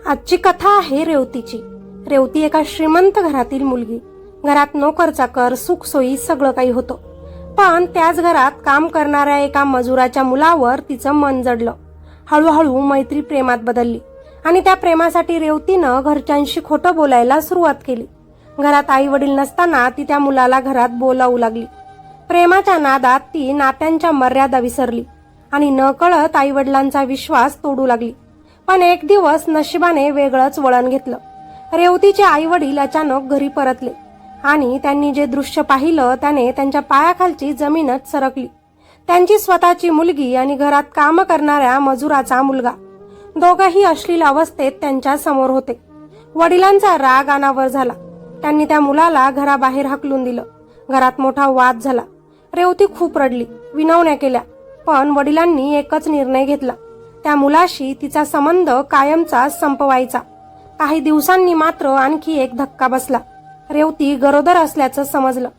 आजची कथा आहे रेवतीची. रेवती एका श्रीमंत घरातील मुलगी. घरात नोकर चाकर सुखसोयी सगळं काही होतं, पण त्याच घरात काम करणाऱ्या एका मजुराच्या मुलावर तिचं मन जडलं. हळूहळू मैत्री प्रेमात बदलली आणि त्या प्रेमासाठी रेवतीनं घरच्यांशी खोटं बोलायला सुरुवात केली. घरात आई वडील नसताना ती त्या मुलाला घरात बोलावू लागली. प्रेमाच्या नादात ती नात्यांच्या मर्यादा विसरली आणि नकळत आई वडिलांचा विश्वास तोडू लागली. पण एक दिवस नशिबाने वेगळंच वळण घेतलं. रेवतीचे आई वडील अचानक घरी परतले आणि त्यांनी जे दृश्य पाहिलं त्याने त्यांच्या पायाखालची जमीनच सरकली. त्यांची स्वतःची मुलगी आणि घरात काम करणाऱ्या मजुराचा मुलगा, दोघंही अश्लील अवस्थेत त्यांच्या समोर होते. वडिलांचा राग अनावर झाला. त्यांनी त्या मुलाला घराबाहेर हाकलून दिलं. घरात मोठा वाद झाला. रेवती खूप रडली, विनवण्या केल्या, पण वडिलांनी एकच निर्णय घेतला, त्या मुलाशी तिचा संबंध कायमचा संपवायचा. काही दिवसांनी मात्र आणखी एक धक्का बसला. रेवती गरोदर असल्याचं समजलं.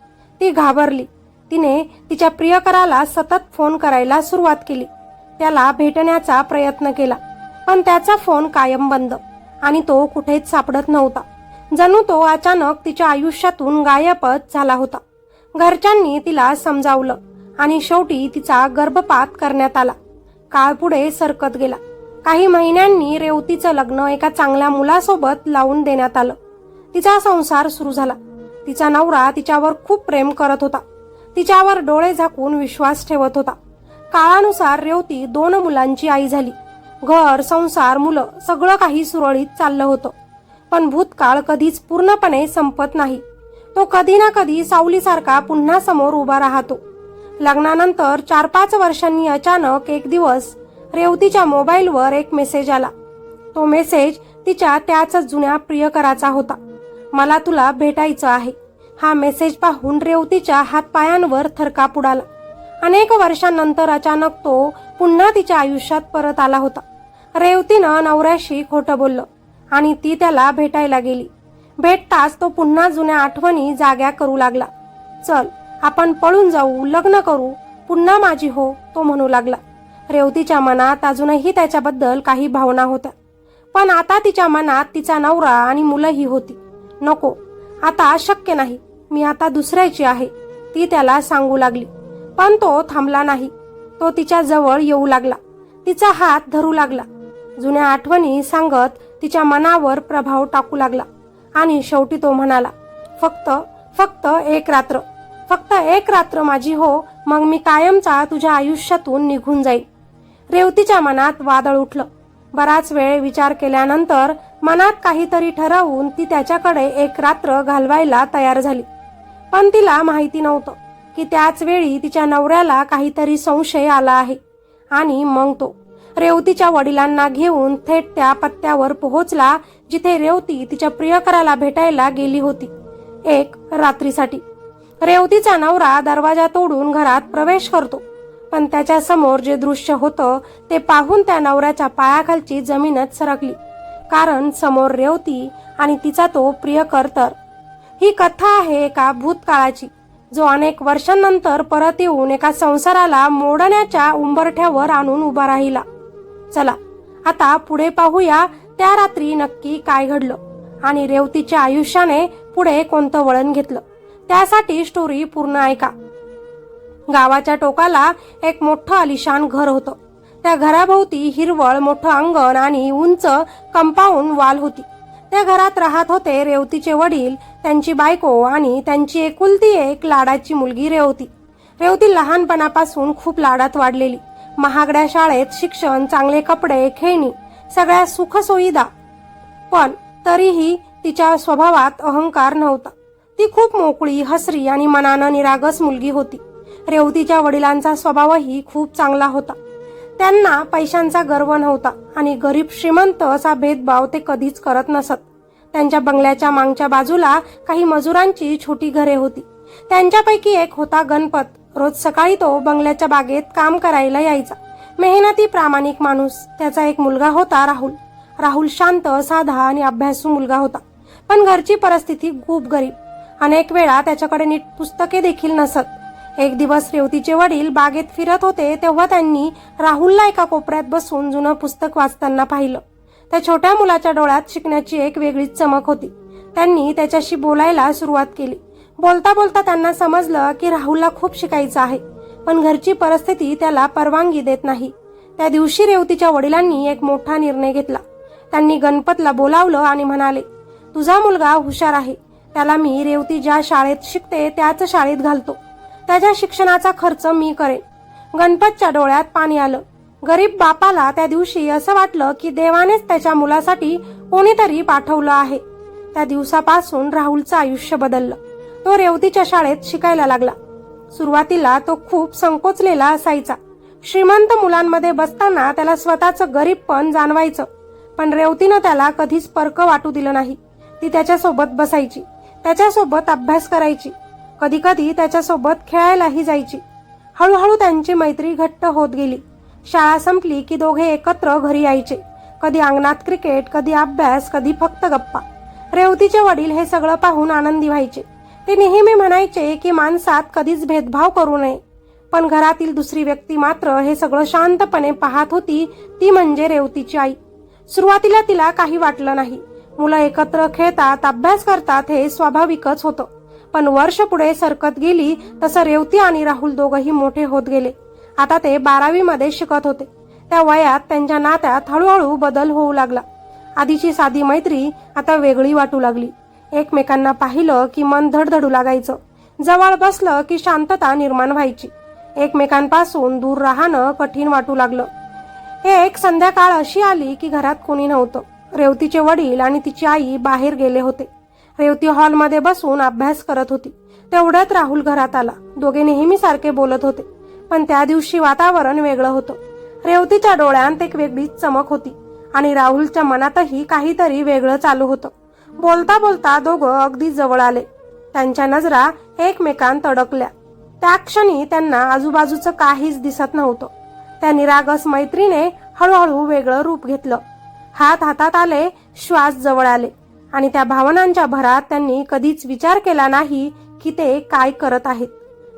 ती घाबरली. तिने तिच्या प्रियकराला सतत फोन करायला सुरुवात केली. त्याला भेटण्याचा प्रयत्न केला, पण त्याचा फोन कायम बंद आणि तो कुठेच सापडत नव्हता. जणू तो अचानक तिच्या आयुष्यातून गायबच झाला होता. घरच्यांनी तिला समजावलं आणि शेवटी तिचा गर्भपात करण्यात आला. काळ पुढे सरकत गेला. काही महिन्यांनी रेवतीचं लग्न एका चांगल्या मुलासोबत लावून देण्यात आलं. तिचा संसार सुरू झाला. तिचा नवरा तिच्यावर खूप प्रेम करत होता. तिच्यावर डोळे झाकून विश्वास ठेवत होता. काळानुसार रेवती 2 मुलांची आई झाली. घर, संसार, मुलं सगळं काही सुरळीत चाललं होतं. पण भूतकाळ कधीच पूर्णपणे संपत नाही. तो कधी ना कधी सावलीसारखा पुन्हा समोर उभा राहतो. लग्नानंतर 4-5 वर्षांनी अचानक एक दिवस रेवतीच्या मोबाईलवर एक मेसेज आला. तो मेसेज तिच्या त्याच जुन्या प्रियकराचा होता. मला तुला भेटायचं आहे. हा मेसेज पाहून रेवतीच्या हातपायांवर थरकाप उडाला. अनेक वर्षांनंतर अचानक तो पुन्हा तिच्या आयुष्यात परत आला होता. रेवतीनं नवऱ्याशी खोटं बोललं आणि ती त्याला भेटायला गेली. भेटताच तो पुन्हा जुन्या आठवणी जाग्या करू लागला. चल आपण पळून जाऊ, लग्न करू, पुन्हा माझी हो, तो म्हणू लागला. रेवतीच्या मनात अजूनही त्याच्याबद्दल काही भावना होत्या, पण आता तिच्या मनात तिचा नवरा आणि मुलंही होती. नको, आता शक्य नाही, मी आता दुसऱ्याची आहे, ती त्याला सांगू लागली. पण तो थांबला नाही. तो तिच्या जवळ येऊ लागला. तिचा हात धरू लागला. जुन्या आठवणी सांगत तिच्या मनावर प्रभाव टाकू लागला आणि शेवटी तो म्हणाला, फक्त एक रात्र, फक्त एक रात्र माझी हो, मग मी कायमचा तुझ्या आयुष्यातून निघून जाईल. रेवतीच्या मनात वादळ उठलं. बराच वेळ विचार केल्यानंतर मनात काहीतरी ठरवून ती त्याच्याकडे एक रात्र घालवायला तयार झाली. पण तिला माहिती नव्हतं की त्याच वेळी तिच्या नवऱ्याला काहीतरी संशय आला आहे. आणि मग तो रेवतीच्या वडिलांना घेऊन थेट त्या पत्त्यावर पोहोचला जिथे रेवती तिच्या प्रियकराला भेटायला गेली होती, एक रात्रीसाठी. रेवतीचा नवरा दरवाजा तोडून घरात प्रवेश करतो, पण त्याच्या समोर जे दृश्य होतं ते पाहून त्या नवऱ्याच्या पायाखालची जमीनच सरकली. कारण समोर रेवती आणि तिचा तो प्रियकर. तर ही कथा आहे एका भूतकाळाची, जो अनेक वर्षांनंतर परत येऊन एका संसाराला मोडण्याच्या उंबरठ्यावर आणून उभा राहिला. चला आता पुढे पाहूया त्या रात्री नक्की काय घडलं आणि रेवतीच्या आयुष्याने पुढे कोणतं वळण घेतलं. त्यासाठी स्टोरी पूर्ण ऐका. गावाच्या टोकाला एक मोठं आलिशान घर होतं. त्या घराभोवती हिरवळ मोठं अंगण आणि उंच कंपाऊंड वाल होती. त्या घरात राहत होते रेवतीचे वडील, त्यांची बायको आणि त्यांची एकुलती एक लाडाची मुलगी रेवती. रेवती लहानपणापासून खूप लाडात वाढलेली. महागड्या शाळेत शिक्षण, चांगले कपडे, खेळणी, सगळ्या सुखसुविधा, पण तरीही तिच्या स्वभावात अहंकार नव्हता. ती खूप मोकळी, हसरी आणि मनानं निरागस मुलगी होती. रेवतीच्या वडिलांचा स्वभावही खूप चांगला होता. त्यांना पैशांचा गर्व नव्हता आणि गरीब श्रीमंत असा भेदभाव ते कधीच करत नसत. त्यांच्या बंगल्याच्या मागच्या बाजूला काही मजुरांची छोटी घरे होती. त्यांच्यापैकी एक होता गणपत. रोज सकाळी तो बंगल्याच्या बागेत काम करायला यायचा. मेहनती, प्रामाणिक माणूस. त्याचा एक मुलगा होता राहुल. राहुल शांत, साधा आणि अभ्यासू मुलगा होता, पण घरची परिस्थिती खूप गरीब. अनेक वेळा त्याच्याकडे नीट पुस्तके देखील नसत. एक दिवस रेवतीचे वडील बागेत फिरत होते तेव्हा त्यांनी राहुलला एका कोपऱ्यात बसून जुनं पुस्तक वाचताना पाहिलं. त्या छोट्या मुलाच्या डोळ्यात शिकण्याची एक वेगळीच चमक होती. त्यांनी त्याच्याशी बोलायला सुरुवात केली. बोलता बोलता त्यांना समजलं की राहुलला खूप शिकायचं आहे, पण घरची परिस्थिती त्याला परवानगी देत नाही. त्या दिवशी रेवतीच्या वडिलांनी एक मोठा निर्णय घेतला. त्यांनी गणपतला बोलावलं आणि म्हणाले, तुझा मुलगा हुशार आहे, त्याला मी रेवती ज्या शाळेत शिकते त्याच शाळेत घालतो. त्याच्या शिक्षणाचा खर्च मी करेन. गणपतच्या डोळ्यात पाणी आलं. गरीब बापाला त्या दिवशी असं वाटलं की देवानेच त्याच्या मुलासाठी कोणीतरी पाठवलं आहे. त्या दिवसापासून राहुलचं आयुष्य बदललं. तो रेवतीच्या शाळेत शिकायला लागला. सुरुवातीला तो खूप संकोचलेला असायचा. श्रीमंत मुलांमध्ये बसताना त्याला स्वतःचं गरीबपण जाणवायचं, पण रेवतीनं त्याला कधीच परक वाटू दिलं नाही. ती त्याच्यासोबत बसायची, त्याच्यासोबत अभ्यास करायची, कधी कधी त्याच्यासोबत खेळायलाही जायची. हळूहळू त्यांची मैत्री घट्ट होत गेली. शाळा संपली की दोघे एकत्र घरी यायचे. कधी अंगणात क्रिकेट, कधी अभ्यास, कधी फक्त गप्पा. रेवतीचे वडील हे सगळं पाहून आनंदी व्हायचे. ते नेहमी म्हणायचे की माणसात कधीच भेदभाव करू नये. पण घरातील दुसरी व्यक्ती मात्र हे सगळं शांतपणे पाहत होती. ती म्हणजे रेवतीची आई. सुरुवातीला तिला काही वाटलं नाही. मुलं एकत्र खेळतात, अभ्यास करतात हे स्वाभाविकच होतं. पण वर्ष पुढे सरकत गेली तसं रेवती आणि राहुल दोघंही मोठे होत गेले. आता ते 12वी मध्ये शिकत होते. त्या वयात त्यांच्या नात्यात हळूहळू बदल होऊ लागला. आधीची साधी मैत्री आता वेगळी वाटू लागली. एकमेकांना पाहिलं की मन धडधडू लागायचं. जवळ बसलं की शांतता निर्माण व्हायची. एकमेकांपासून दूर राहणं कठीण वाटू लागलं. एक संध्याकाळ अशी आली की घरात कोणी नव्हतं. रेवतीचे वडील आणि तिची आई बाहेर गेले होते. रेवती हॉलमध्ये बसून अभ्यास करत होती. तेवढ्यात राहुल घरात आला. दोघे नेहमीसारखे बोलत होते, पण त्या दिवशी वातावरण वेगळं होतं. रेवतीच्या डोळ्यात एक वेगळीच चमक होती आणि राहुलच्या मनातही काहीतरी वेगळं चालू होतं. बोलता बोलता दोघं अगदी जवळ आले. त्यांच्या नजरा एकमेकांत अडकल्या. त्या क्षणी त्यांना आजूबाजूचं काहीच दिसत नव्हतं. त्या निरागस मैत्रीने हळूहळू वेगळं रूप घेतलं. हात हातात आले, श्वास जवळ आले आणि त्या भावनांच्या भरात त्यांनी कधीच विचार केला नाही की ते काय करत आहेत.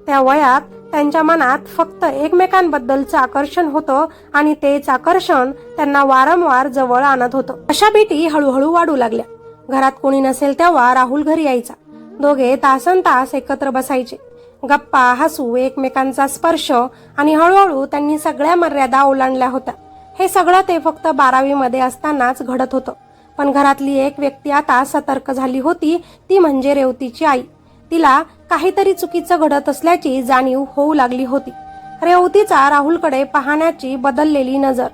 त्या वयात त्यांच्या मनात फक्त एकमेकांबद्दलचं आकर्षण होतं आणि तेच आकर्षण त्यांना वारंवार जवळ आणत होतं. अशा भेटी हळूहळू वाढू लागल्या. घरात कोणी नसेल तेव्हा राहुल घरी यायचा. दोघे तासनतास एकत्र बसायचे. गप्पा, हसू, एकमेकांचा स्पर्श आणि हळूहळू त्यांनी सगळ्या मर्यादा ओलांडल्या होत्या. हे सगळं ते फक्त 12वी मध्ये असतानाच घडत होतं. पण घरातली एक व्यक्ती आता सतर्क झाली होती. ती म्हणजे रेवतीची आई. तिला काहीतरी चुकीचं घडत असल्याची जाणीव होऊ लागली होती. रेवतीचा राहुलकडे पाहण्याची बदललेली नजर,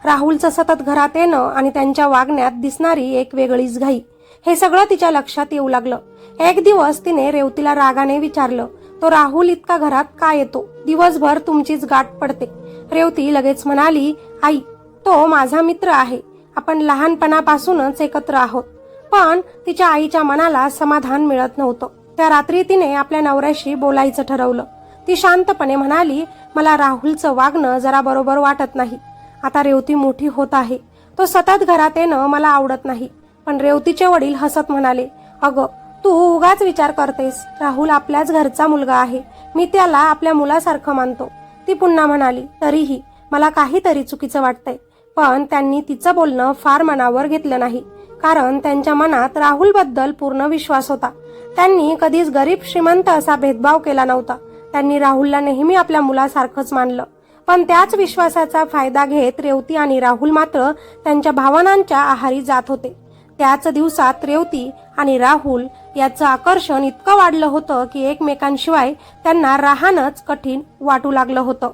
राहुलचं सतत घरात येणं आणि त्यांच्या वागण्यात दिसणारी एक वेगळीच घाई, हे सगळं तिच्या लक्षात येऊ लागलं. एक दिवस तिने रेवतीला रागाने विचारलं, तो राहुल इतका घरात का येतो? दिवसभर तुमचीच गाठ पडते. रेवती लगेच म्हणाली, आई, तो माझा मित्र आहे. आपण लहानपणापासूनच एकत्र आहोत. पण तिच्या आईच्या मनाला समाधान मिळत नव्हतं. त्या रात्री तिने आपल्या नवऱ्याशी बोलायचं ठरवलं. ती शांतपणे म्हणाली, मला राहुलचं वागणं जरा बरोबर वाटत नाही. आता रेवती मोठी होत आहे. तो सतत घरात येणं मला आवडत नाही. पण रेवतीचे वडील हसत म्हणाले, अगं, तू उगाच विचार करतेस. राहुल आपल्याच घरचा मुलगा आहे. मी त्याला आपल्या मुलासारखं मानतो. ती पुन्हा म्हणाली, तरीही मला काहीतरी चुकीचं वाटतंय. पण त्यांनी तिचं बोलणं फार मनावर घेतलं नाही, कारण त्यांच्या मनात राहुलबद्दल पूर्ण विश्वास होता. त्यांनी कधीच गरीब श्रीमंत असा भेदभाव केला नव्हता. त्यांनी राहुलला नेहमी आपल्या मुलासारखंच मानलं. पण त्याच विश्वासाचा फायदा घेत रेवती आणि राहुल मात्र त्यांच्या भावनांच्या आहारी जात होते. त्याच दिवसात रेवती आणि राहुल याचं आकर्षण इतकं वाढलं होतं की एकमेकांशिवाय त्यांना राहणंच कठीण वाटू लागलं होतं.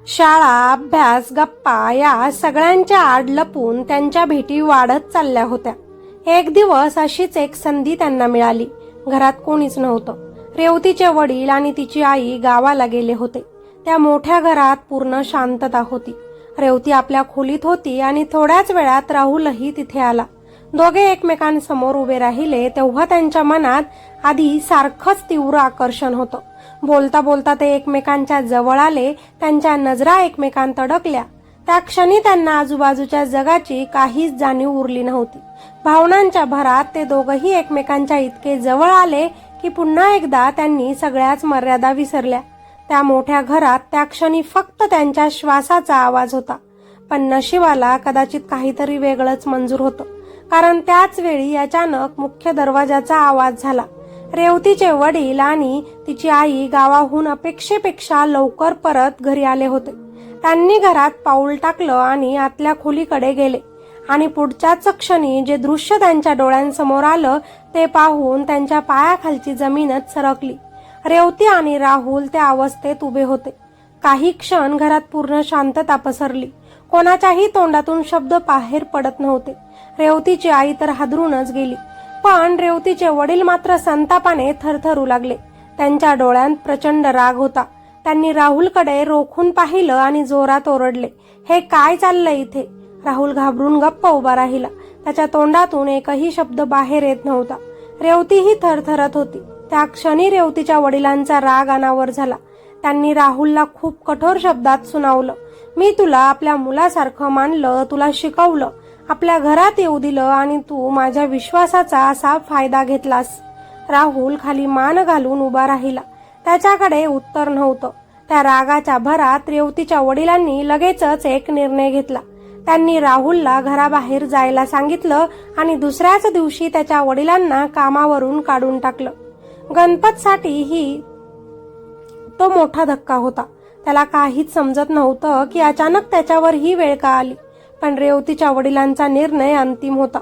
शाळा, अभ्यास, गप्पा या सगळ्यांच्या आड लपून त्यांच्या भेटी वाढत चालल्या होत्या. एक दिवस अशीच एक संधी त्यांना मिळाली. घरात कोणीच नव्हतं. रेवतीचे वडील आणि तिची आई गावाला गेले होते. त्या मोठ्या घरात पूर्ण शांतता होती. रेवती आपल्या खोलीत होती आणि थोड्याच वेळात राहुलही तिथे आला. दोघे एकमेकांसमोर उभे राहिले तेव्हा त्यांच्या मनात आधी सारखंच तीव्र आकर्षण होतं. बोलता बोलता ते एकमेकांच्या जवळ आले. त्यांच्या नजरा एकमेकांत अडकल्या. त्या क्षणी त्यांना आजूबाजूच्या जगाची काहीच जाणीव उरली नव्हती. भावनांच्या भरात ते दोघंही एकमेकांच्या इतके जवळ आले की पुन्हा एकदा त्यांनी सगळ्याच मर्यादा विसरल्या. त्या मोठ्या घरात त्या क्षणी फक्त त्यांच्या श्वासाचा आवाज होता. पण नशिबाला कदाचित काहीतरी वेगळंच मंजूर होतं, कारण त्याच वेळी अचानक मुख्य दरवाजाचा आवाज झाला. रेवतीचे वडील आणि तिची आई गावाहून अपेक्षेपेक्षा लवकर परत घरी आले होते. त्यांनी घरात पाऊल टाकलं आणि आतल्या खोलीकडे गेले आणि पुढच्याच क्षणी जे दृश्य त्यांच्या डोळ्यांसमोर आलं ते पाहून त्यांच्या पायाखालची जमीनच सरकली. रेवती आणि राहुल त्या अवस्थेत उभे होते. काही क्षण घरात पूर्ण शांतता पसरली. कोणाच्याही तोंडातून शब्द बाहेर पडत नव्हते. रेवतीची आई तर हादरूनच गेली, पण रेवतीचे वडील मात्र संतापाने थरथरू लागले. त्यांच्या डोळ्यांत प्रचंड राग होता. त्यांनी राहुलकडे रोखून पाहिलं आणि जोरात ओरडले, "हे काय चाललंय इथे?" राहुल घाबरून गप्प उभा राहिला. त्याच्या तोंडातून एकही शब्द बाहेर येत नव्हता. रेवतीही थरथरत होती. त्या क्षणी रेवतीच्या वडिलांचा राग अनावर झाला. त्यांनी राहुलला खूप कठोर शब्दात सुनावलं, "मी तुला आपल्या मुलासारखं मानलं, तुला शिकवलं, आपल्या घरात येऊ दिलं आणि तू माझ्या विश्वासाचा असा फायदा घेतलास." राहुल खाली मान घालून उभा राहिला. त्याच्याकडे उत्तर नव्हतं. त्या रागाच्या भरात रेवतीच्या वडिलांनी लगेचच एक निर्णय घेतला. त्यांनी राहुलला घराबाहेर जायला सांगितलं आणि दुसऱ्याच दिवशी त्याच्या वडिलांना कामावरून काढून टाकलं. गणपतसाठीही तो मोठा धक्का होता. त्याला काहीच समजत नव्हतं की अचानक त्याच्यावर ही वेळ का आली. पण रेवतीच्या वडिलांचा निर्णय अंतिम होता.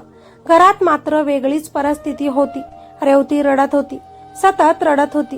घरात मात्र वेगळीच परिस्थिती होती. रेवती रडत होती, सतत रडत होती.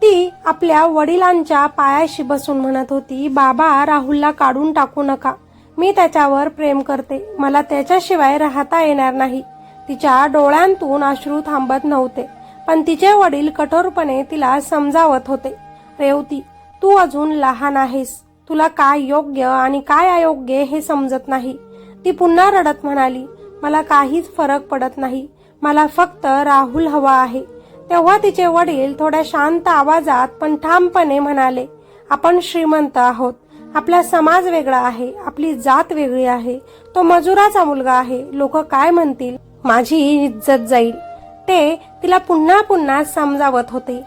ती आपल्या वडिलांच्या पायाशी बसून म्हणत होती, "बाबा, राहुलला काढून टाकू नका. मी त्याच्यावर प्रेम करते. मला त्याच्याशिवाय राहता येणार नाही." तिच्या डोळ्यांतून अश्रू थांबत नव्हते, पण तिचे वडील कठोरपणे तिला समजावत होते, "रेवती, तू अजून लहान आहेस. तुला काय योग्य आणि काय अयोग्य हे समजत नाही." ती पुन्हा रडत म्हणाली, "मला काहीच फरक पडत नाही. मला फक्त राहुल हवा आहे." तेव्हा तिचे वडील थोड्या शांत आवाजात पण ठामपणे म्हणाले, "आपण श्रीमंत आहोत. आपला समाज वेगळा आहे. आपली जात वेगळी आहे. तो मजुराचा मुलगा आहे. लोक काय म्हणतील? माझी इज्जत जाईल." ते तिला पुन्हा पुन्हा समजावत होते,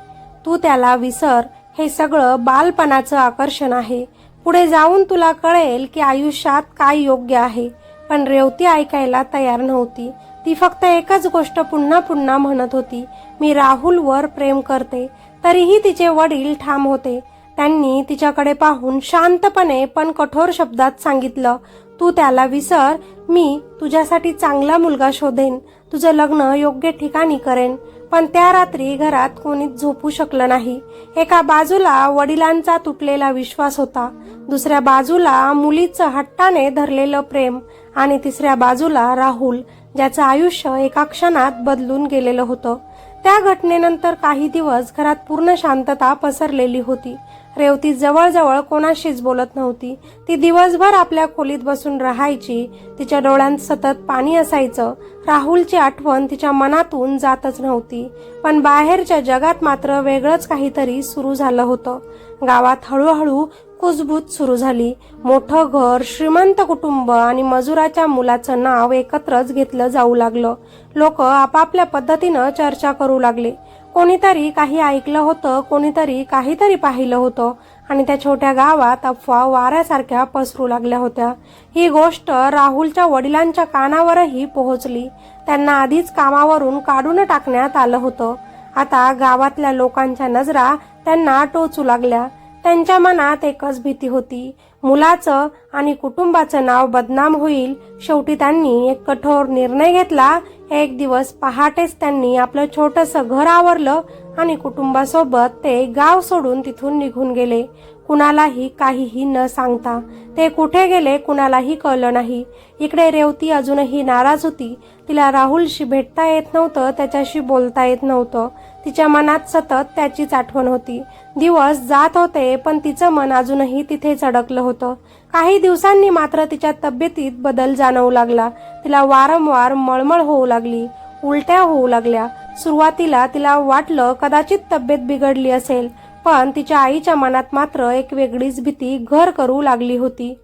"तू त्याला विसर. हे सगळं बालपणाचं आकर्षण आहे. पुढे जाऊन तुला कळेल की आयुष्यात काय योग्य आहे." पण रेवती ऐकायला तयार नव्हती. ती फक्त एकच गोष्ट पुन्हा पुन्हा म्हणत होती, "मी राहुलवर प्रेम करते." तरीही तिचे वडील ठाम होते. त्यांनी तिच्याकडे पाहून शांतपणे पण कठोर शब्दात सांगितलं, "तू त्याला विसर. मी तुझ्यासाठी चांगला मुलगा शोधेन. तुझं लग्न योग्य ठिकाणी करेन." पण त्या रात्री घरात कोणीच झोपू शकलं नाही. एका बाजूला वडिलांचा तुटलेला विश्वास होता, दुसऱ्या बाजूला मुलीचं हट्टाने धरलेलं प्रेम आणि तिसऱ्या बाजूला राहुल, ज्याचं आयुष्य एका क्षणात बदलून गेलेलं होतं. त्या घटनेनंतर काही दिवस घरात पूर्ण शांतता पसरलेली होती. रेवती जवळजवळ कोणाशीच बोलत नव्हती. ती दिवसभर आपल्या खोलीत बसून राहायची. तिच्या डोळ्यांत सतत पाणी असायचं. राहुलची आठवण तिच्या मनातून जातच नव्हती. पण बाहेरच्या जगात मात्र वेगळंच काहीतरी सुरू झालं होतं. गावात हळूहळू कुजबूज सुरू झाली. मोठं घर, श्रीमंत कुटुंब आणि मजुराच्या मुलाचं नाव एकत्रच घेतलं जाऊ लागलं. लोक आपापल्या पद्धतीनं चर्चा करू लागले. कोणीतरी काही ऐकलं होतं, कोणीतरी काहीतरी पाहिलं होतं आणि त्या छोट्या गावात अफवा वाऱ्यासारख्या पसरू लागल्या होत्या. ही गोष्ट राहुलच्या वडिलांच्या कानावरही पोहोचली. त्यांना आधीच कामावरून काढून टाकण्यात आलं होतं. आता गावातल्या लोकांच्या नजरा त्यांना टोचू लागल्या. त्यांच्या मनात एकच भीती होती, मुलाचं आणि कुटुंबाचं नाव बदनाम होईल. शेवटी त्यांनी एक कठोर निर्णय घेतला. एक दिवस पहाटेच त्यांनी आपलं छोटंसं घर आवरलं आणि कुटुंबासोबत ते गाव सोडून तिथून निघून गेले. कुणालाही काहीही न सांगता ते कुठे गेले कुणालाही कळलं नाही. इकडे रेवती अजूनही नाराज होती. तिला राहुलशी भेटता येत नव्हतं, त्याच्याशी बोलता येत नव्हतं. तिच्या मनात सतत त्याचीच आठवण होती. दिवस जात होते पण तिचं मन अजूनही तिथेच अडकलं होतं. काही दिवसांनी मात्र तिच्या तब्येतीत बदल जाणवू लागला. तिला वारंवार मळमळ होऊ लागली, उलट्या होऊ लागल्या. सुरुवातीला तिला वाटलं कदाचित तब्येत बिघडली असेल, पण तिच्या आईच्या मनात मात्र एक वेगळीच भीती घर करू लागली होती.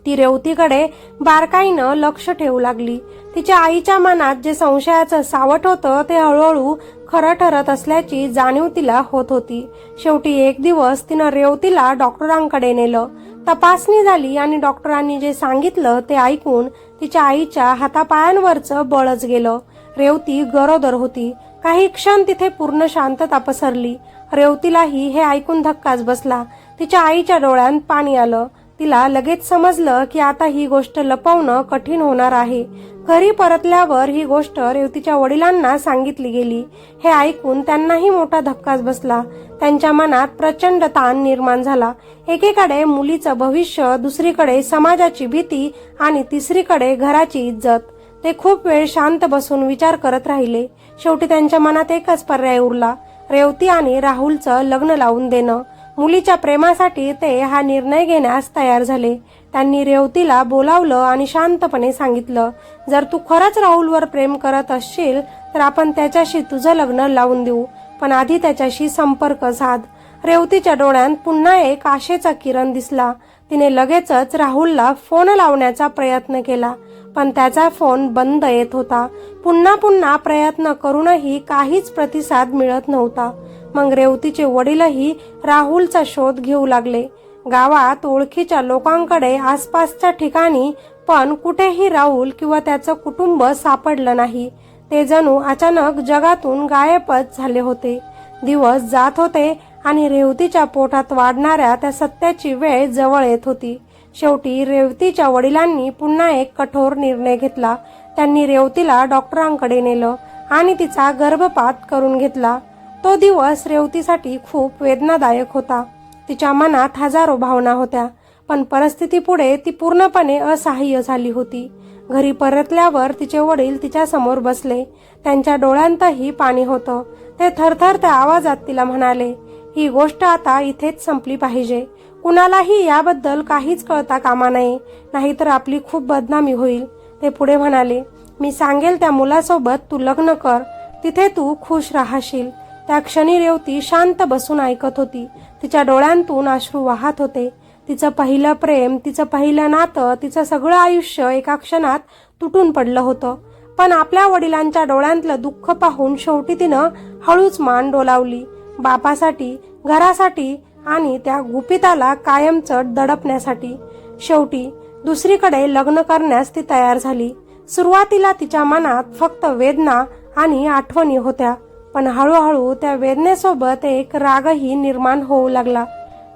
ती रेवतीकडे बारकाईनं लक्ष ठेवू लागली. तिच्या आईच्या मनात जे संशयाचं सावट होतं ते हळूहळू खरं ठरत असल्याची जाणीव तिला होत होती. शेवटी एक दिवस तिनं रेवतीला डॉक्टरांकडे नेलं. तपासणी झाली आणि डॉक्टरांनी जे सांगितलं ते ऐकून तिच्या आईच्या हातापायांवरचं बळच गेलं. रेवती गरोदर होती. काही क्षण तिथे पूर्ण शांतता पसरली. रेवतीलाही हे ऐकून धक्काच बसला. तिच्या आईच्या डोळ्यात पाणी आलं. तिला लगेच समजलं की आता ही गोष्ट लपवणं कठीण होणार आहे. घरी परतल्यावर ही गोष्ट रेवतीच्या वडिलांना सांगितली गेली. हे ऐकून त्यांनाही मोठा धक्काच बसला. त्यांच्या मनात प्रचंड ताण निर्माण झाला. एकीकडे मुलीचं भविष्य, दुसरीकडे समाजाची भीती आणि तिसरीकडे घराची इज्जत. ते खूप वेळ शांत बसून विचार करत राहिले. शेवटी त्यांच्या मनात एकच पर्याय उरला, रेवती आणि राहुलचं लग्न लावून देणं. मुलीच्या प्रेमासाठी ते हा निर्णय घेण्यास तयार झाले. त्यांनी रेवतीला बोलावलं आणि शांतपणे सांगितलं, जर तू खरंच राहुलवर प्रेम करत असशील तर आपण त्याच्याशी तुझं लग्न लावून देऊ, पण आधी त्याच्याशी संपर्क साध. रेवतीच्या डोळ्यात पुन्हा एक आशेचा किरण दिसला. तिने लगेचच राहुलला फोन लावण्याचा प्रयत्न केला, पण त्याचा फोन बंद येत होता. पुन्हा पुन्हा प्रयत्न करूनही काहीच प्रतिसाद मिळत नव्हता. मग रेवतीचे वडीलही राहुलचा शोध घेऊ लागले. गावात, ओळखीच्या लोकांकडे, आसपासच्या ठिकाणी, पण कुठेही राहुल किंवा त्याचं कुटुंब सापडलं नाही. ते जणू अचानक जगातून गायबच झाले होते. दिवस जात होते आणि रेवतीच्या पोटात वाढणाऱ्या त्या सत्याची वेळ जवळ येत होती. शेवटी रेवतीच्या वडिलांनी पुन्हा एक कठोर निर्णय घेतला. त्यांनी रेवतीला डॉक्टरांकडे नेलं आणि तिचा गर्भपात करून घेतला. तो दिवस रेवतीसाठी खूप वेदनादायक होता. तिच्या मनात हजारो भावना होत्या, पण परिस्थितीपुढे ती पूर्णपणे असहाय्य झाली होती. घरी परतल्यावर तिचे वडील तिच्या समोर बसले. त्यांच्या डोळ्यांतही पाणी होतं. ते थरथरत्या आवाजात तिला म्हणाले, ही गोष्ट आता इथेच संपली पाहिजे. कुणालाही याबद्दल काहीच कळता कामा नये, नाहीतर आपली खूप बदनामी होईल. ते पुढे म्हणाले, मी सांगेल त्या मुलासोबत तू लग्न कर, तिथे तू खुश राहशील. त्या क्षणी रेवती शांत बसून ऐकत होती. तिच्या डोळ्यांतून अश्रू वाहत होते. तिचं पहिलं प्रेम, तिचं पहिलं नातं, तिचं सगळं आयुष्य एका क्षणात तुटून पडलं होतं. पण आपल्या वडिलांच्या डोळ्यांतलं दुःख पाहून शेवटी तिनं हळूच मान डोलावली. बापासाठी, घरासाठी आणि त्या गुपिताला कायमचं दडपण्यासाठी. शेवटी दुसरीकडे लग्न करण्यास ती तयार झाली. सुरुवातीला तिच्या मनात फक्त वेदना आणि आठवणी होत्या, पण हळूहळू त्या वेदनेसोबत एक रागही निर्माण होऊ लागला.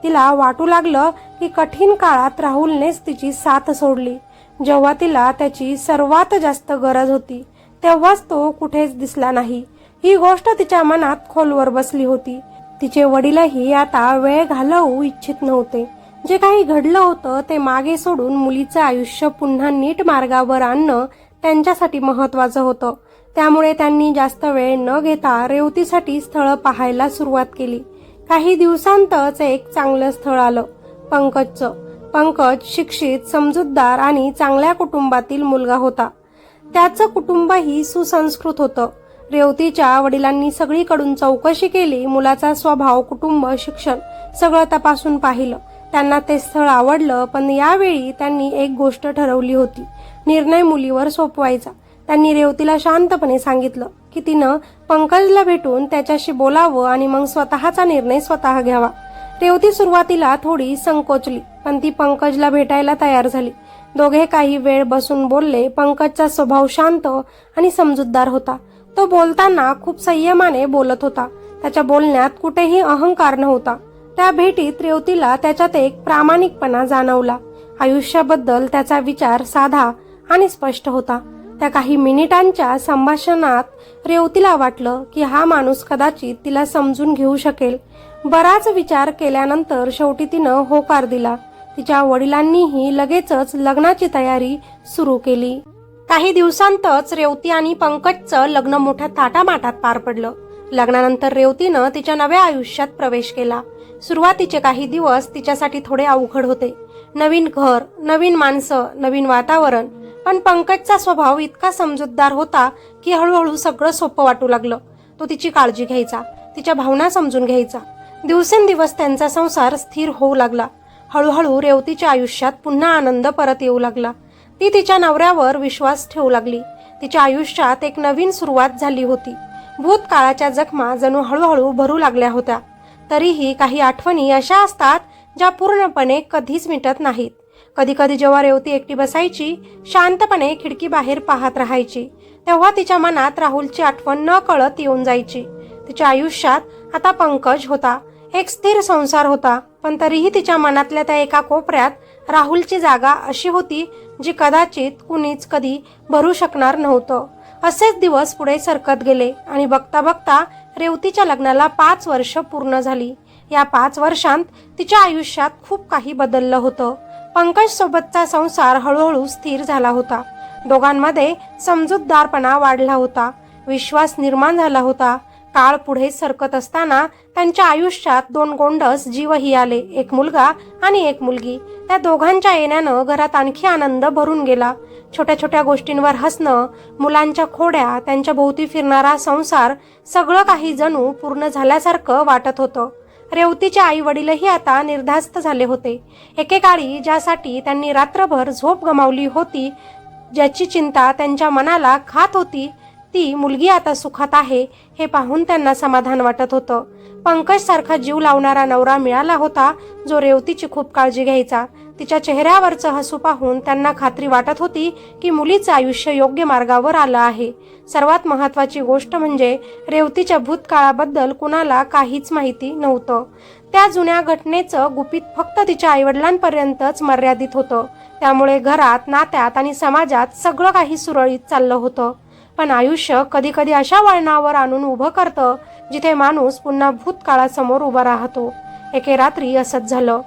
तिला वाटू लागलं की कठीण काळात राहुलनेच तिची साथ सोडली. जेव्हा तिला त्याची सर्वात जास्त गरज होती तेव्हाच तो कुठेच दिसला नाही. ही गोष्ट तिच्या मनात खोलवर बसली होती. तिचे वडीलही आता वेळ घालवू इच्छित नव्हते. जे काही घडलं होतं ते मागे सोडून मुलीचं आयुष्य पुन्हा नीट मार्गावर आणणं त्यांच्यासाठी महत्वाचं होतं. त्यामुळे त्यांनी जास्त वेळ न घेता रेवतीसाठी स्थळ पाहायला सुरुवात केली. काही दिवसांतच एक चांगलं स्थळ आलं, पंकजचं. पंकज शिक्षित, समजूतदार आणि चांगल्या कुटुंबातील मुलगा होता. त्याचं कुटुंबही सुसंस्कृत होतं. रेवतीच्या वडिलांनी सगळीकडून चौकशी केली. मुलाचा स्वभाव, कुटुंब, शिक्षण सगळं तपासून पाहिलं. त्यांना ते स्थळ आवडलं, पण यावेळी त्यांनी एक गोष्ट ठरवली होती, निर्णय मुलीवर सोपवायचा. त्यांनी रेवतीला शांतपणे सांगितलं की तिनं पंकजला भेटून त्याच्याशी बोलावं आणि मग स्वतःचा निर्णय स्वतः घ्यावा. रेवती सुरुवातीला थोडी संकोचली, पण ती पंकजला भेटायला तयार झाली. दोघे काही वेळ बसून बोलले. पंकजचा स्वभाव शांत आणि समजूतदार होता. तो बोलताना खूप संयमाने बोलत होता. त्याच्या बोलण्यात कुठेही अहंकार नव्हता. त्या भेटीत रेवतीला त्याच्यात एक प्रामाणिकपणा जाणवला. आयुष्याबद्दल त्याचा विचार साधा आणि स्पष्ट होता. त्या काही मिनिटांच्या संभाषणात रेवतीला वाटलं की हा माणूस कदाचित तिला समजून घेऊ शकेल. बराच विचार केल्यानंतर शेवटी तिनं होकार दिला. तिच्या वडिलांनीही लगेचच लग्नाची तयारी सुरू केली. काही दिवसांतच रेवती आणि पंकजचं लग्न मोठ्या थाटामाटात पार पडलं. लग्नानंतर रेवतीनं तिच्या नव्या आयुष्यात प्रवेश केला. सुरुवातीचे काही दिवस तिच्यासाठी थोडे अवघड होते. नवीन घर, नवीन माणसं, नवीन वातावरण. पण पंकजचा स्वभाव इतका समजूतदार होता की हळूहळू सगळं सोपं वाटू लागलं. तो तिची काळजी घ्यायचा, तिच्या भावना समजून घ्यायचा. दिवसेंदिवस त्यांचा संसार स्थिर होऊ लागला. हळूहळू रेवतीच्या आयुष्यात पुन्हा आनंद परत येऊ लागला. ती तिच्या नवऱ्यावर विश्वास ठेवू लागली. तिच्या आयुष्यात एक नवीन सुरुवात झाली होती. भूतकाळाच्या जखमा जणू हळूहळू भरू लागल्या होत्या. तरीही काही आठवणी अशा असतात ज्या पूर्णपणे कधीच मिटत नाहीत. कधी कधी जेव्हा रेवती एकटी बसायची, शांतपणे खिडकी बाहेर पाहत राहायची, तेव्हा तिच्या मनात राहुलची आठवण न कळत येऊन जायची. तिच्या आयुष्यात आता पंकज होता, एक स्थिर संसार होता, पण तरीही तिच्या मनातल्या त्या एका कोपऱ्यात राहुलची जागा अशी होती जी कदाचित कुणीच कधी भरू शकणार नव्हतं. असेच दिवस पुढे सरकत गेले आणि बघता बघता रेवतीच्या लग्नाला 5 वर्ष पूर्ण झाली. या 5 वर्षांत तिच्या आयुष्यात खूप काही बदललं होतं. पंकज सोबतचा संसार हळूहळू स्थिर झाला होता. दोघांमध्ये समजूतदारपणा वाढला होता, विश्वास निर्माण झाला होता. काळ पुढे सरकत असताना त्यांच्या आयुष्यात 2 गोंडस जीवही आले, एक मुलगा आणि एक मुलगी. त्या दोघांच्या येण्यानं घरात आणखी आनंद भरून गेला. छोट्या छोट्या गोष्टींवर हसणं, मुलांच्या खोड्या, त्यांच्या भोवती फिरणारा संसार, सगळं काही जणू पूर्ण झाल्यासारखं वाटत होतं. रेवतीचे आई वडीलही आता निर्धास्त झाले होते. एकेकाळी ज्यासाठी त्यांनी रात्रभर झोप गमावली होती, ज्याची चिंता त्यांच्या मनाला खात होती, ती मुलगी आता सुखात आहे हे पाहून त्यांना समाधान वाटत होतं. पंकज सारखा जीव लावणारा नवरा मिळाला होता, जो रेवतीची खूप काळजी घ्यायचा. तिच्या चेहऱ्यावरचं हसू पाहून त्यांना खात्री वाटत होती की मुलीचं आयुष्य योग्य मार्गावर आलं आहे. सर्वात महत्त्वाची गोष्ट म्हणजे रेवतीच्या भूतकाळाबद्दल कुणाला काहीच माहिती नव्हतं. त्या जुन्या घटनेचं गुपित फक्त तिच्या आईवडिलांपर्यंतच मर्यादित होतं. त्यामुळे घरात, नात्यात आणि समाजात सगळं काही सुरळीत चाललं होतं. पण आयुष्य कधी कधी अशा वळणावर आणून उभं करतं जिथे माणूस पुन्हा भूतकाळासमोर उभा राहतो. एके रात्री असंच झालं.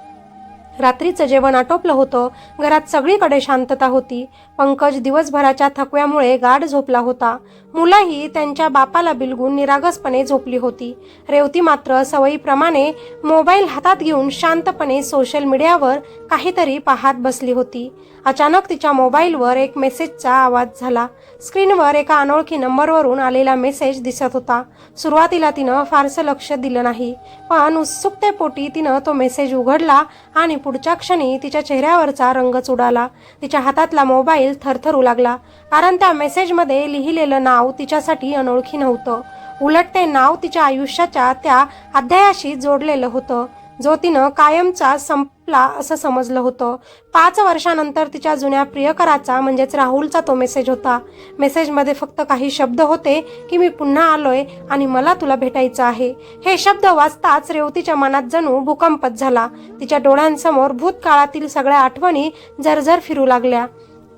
रात्रीचं जेवण आटोपलं होतं. घरात सगळीकडे शांतता होती. पंकज दिवसभराच्या थकव्यामुळे गाढ झोपला होता. मुलंही त्यांच्या बापाला बिलगून निरागसपणे झोपली होती. रेवती मात्र सवयीप्रमाणे मोबाईल हातात घेऊन शांतपणे सोशल मीडियावर काहीतरी पाहत बसली होती. अचानक तिच्या मोबाईलवर एक मेसेजचा आवाज झाला. स्क्रीनवर एका अनोळखी नंबरवरून आलेला मेसेज दिसत होता. सुरुवातीला तिनं फारसं लक्ष दिलं नाही, पण उत्सुकतेपोटी तिनं तो मेसेज उघडला आणि पुढच्या क्षणी तिच्या चेहऱ्यावरचा रंगच उडाला. तिच्या हातातला मोबाईल थरथरू लागला, कारण त्या मेसेजमध्ये लिहिलेलं नाव तिच्यासाठी अनोळखी नव्हतं. उलट ते नाव तिच्या आयुष्याच्या त्या अध्यायाशी जोडलेलं होतं, जो तिनं कायमचा संपला असं समजलं होतं. 5 वर्षानंतर तिच्या जुन्या प्रियकराचा म्हणजेच राहुलचा तो मेसेज होता. मेसेजमध्ये फक्त काही शब्द होते की मी पुन्हा आलोय आणि मला तुला भेटायचं आहे. हे शब्द वाचताच रेवतीच्या मनात जणू भूकंपच झाला. तिच्या डोळ्यांसमोर भूतकाळातील सगळ्या आठवणी झरझर फिरू लागल्या.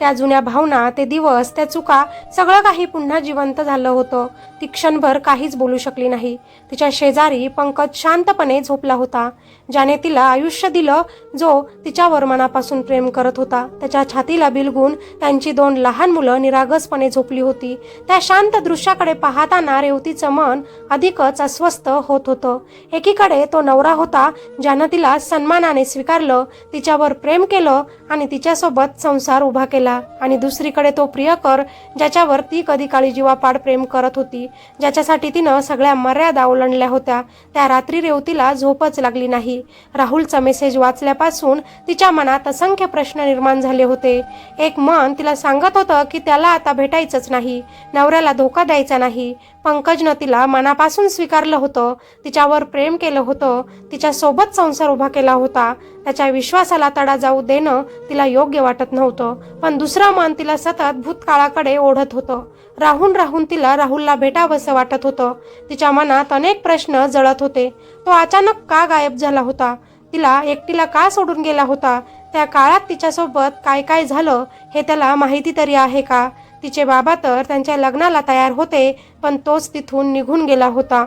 त्या जुन्या भावना, ते दिवस, त्या चुका, सगळं काही पुन्हा जिवंत झालं होतं. ती क्षणभर काहीच बोलू शकली नाही. तिच्या शेजारी पंकज शांतपणे झोपला होता, ज्याने तिला आयुष्य दिलं, जो तिच्यावर मनापासून प्रेम करत होता. त्याच्या छातीला बिलगून त्यांची 2 लहान मुलं निरागसपणे झोपली होती. त्या शांत दृश्याकडे पाहताना रेवतीचं मन अधिकच अस्वस्थ होत होतं. एकीकडे तो नवरा होता ज्यानं तिला सन्मानाने स्वीकारलं, तिच्यावर प्रेम केलं आणि तिच्यासोबत संसार उभा केला, आणि दुसरीकडे तो प्रियकर ज्याच्यावर ती कधी काळी जीवापाड प्रेम करत होती, ज्याच्यासाठी तिनं सगळ्या मर्यादा ओलांडल्या होत्या. त्या रात्री रेवतीला झोपच लागली नाही. राहुलचा मेसेज वाचल्यापासून तिच्या मनात असंख्य प्रश्न निर्माण झाले होते. एक मन तिला सांगत होतं की त्याला आता भेटायचंच नाही, नवऱ्याला धोका द्यायचा नाही. पंकजनं तिला मनापासून स्वीकारलं होतं, तिच्यावर प्रेम केलं होतं, तिच्यासोबत संसार उभा केला होता. त्याच्या विश्वासाला तडा जाऊ देणं तिला योग्य वाटत नव्हतं. पण दुसरं मन तिला सतत भूतकाळाकडे ओढत होतं. राहून राहून तिला राहुलला भेटावंसं वाटत होतं. तिच्या मनात अनेक प्रश्न जळत होते. तो अचानक का गायब झाला होता? तिला एकटीला का सोडून गेला होता? त्या काळात तिच्यासोबत काय काय झालं हे त्याला माहिती तरी आहे का? तिचे बाबा तर त्यांच्या लग्नाला तयार होते, पण तोच तिथून निघून गेला होता.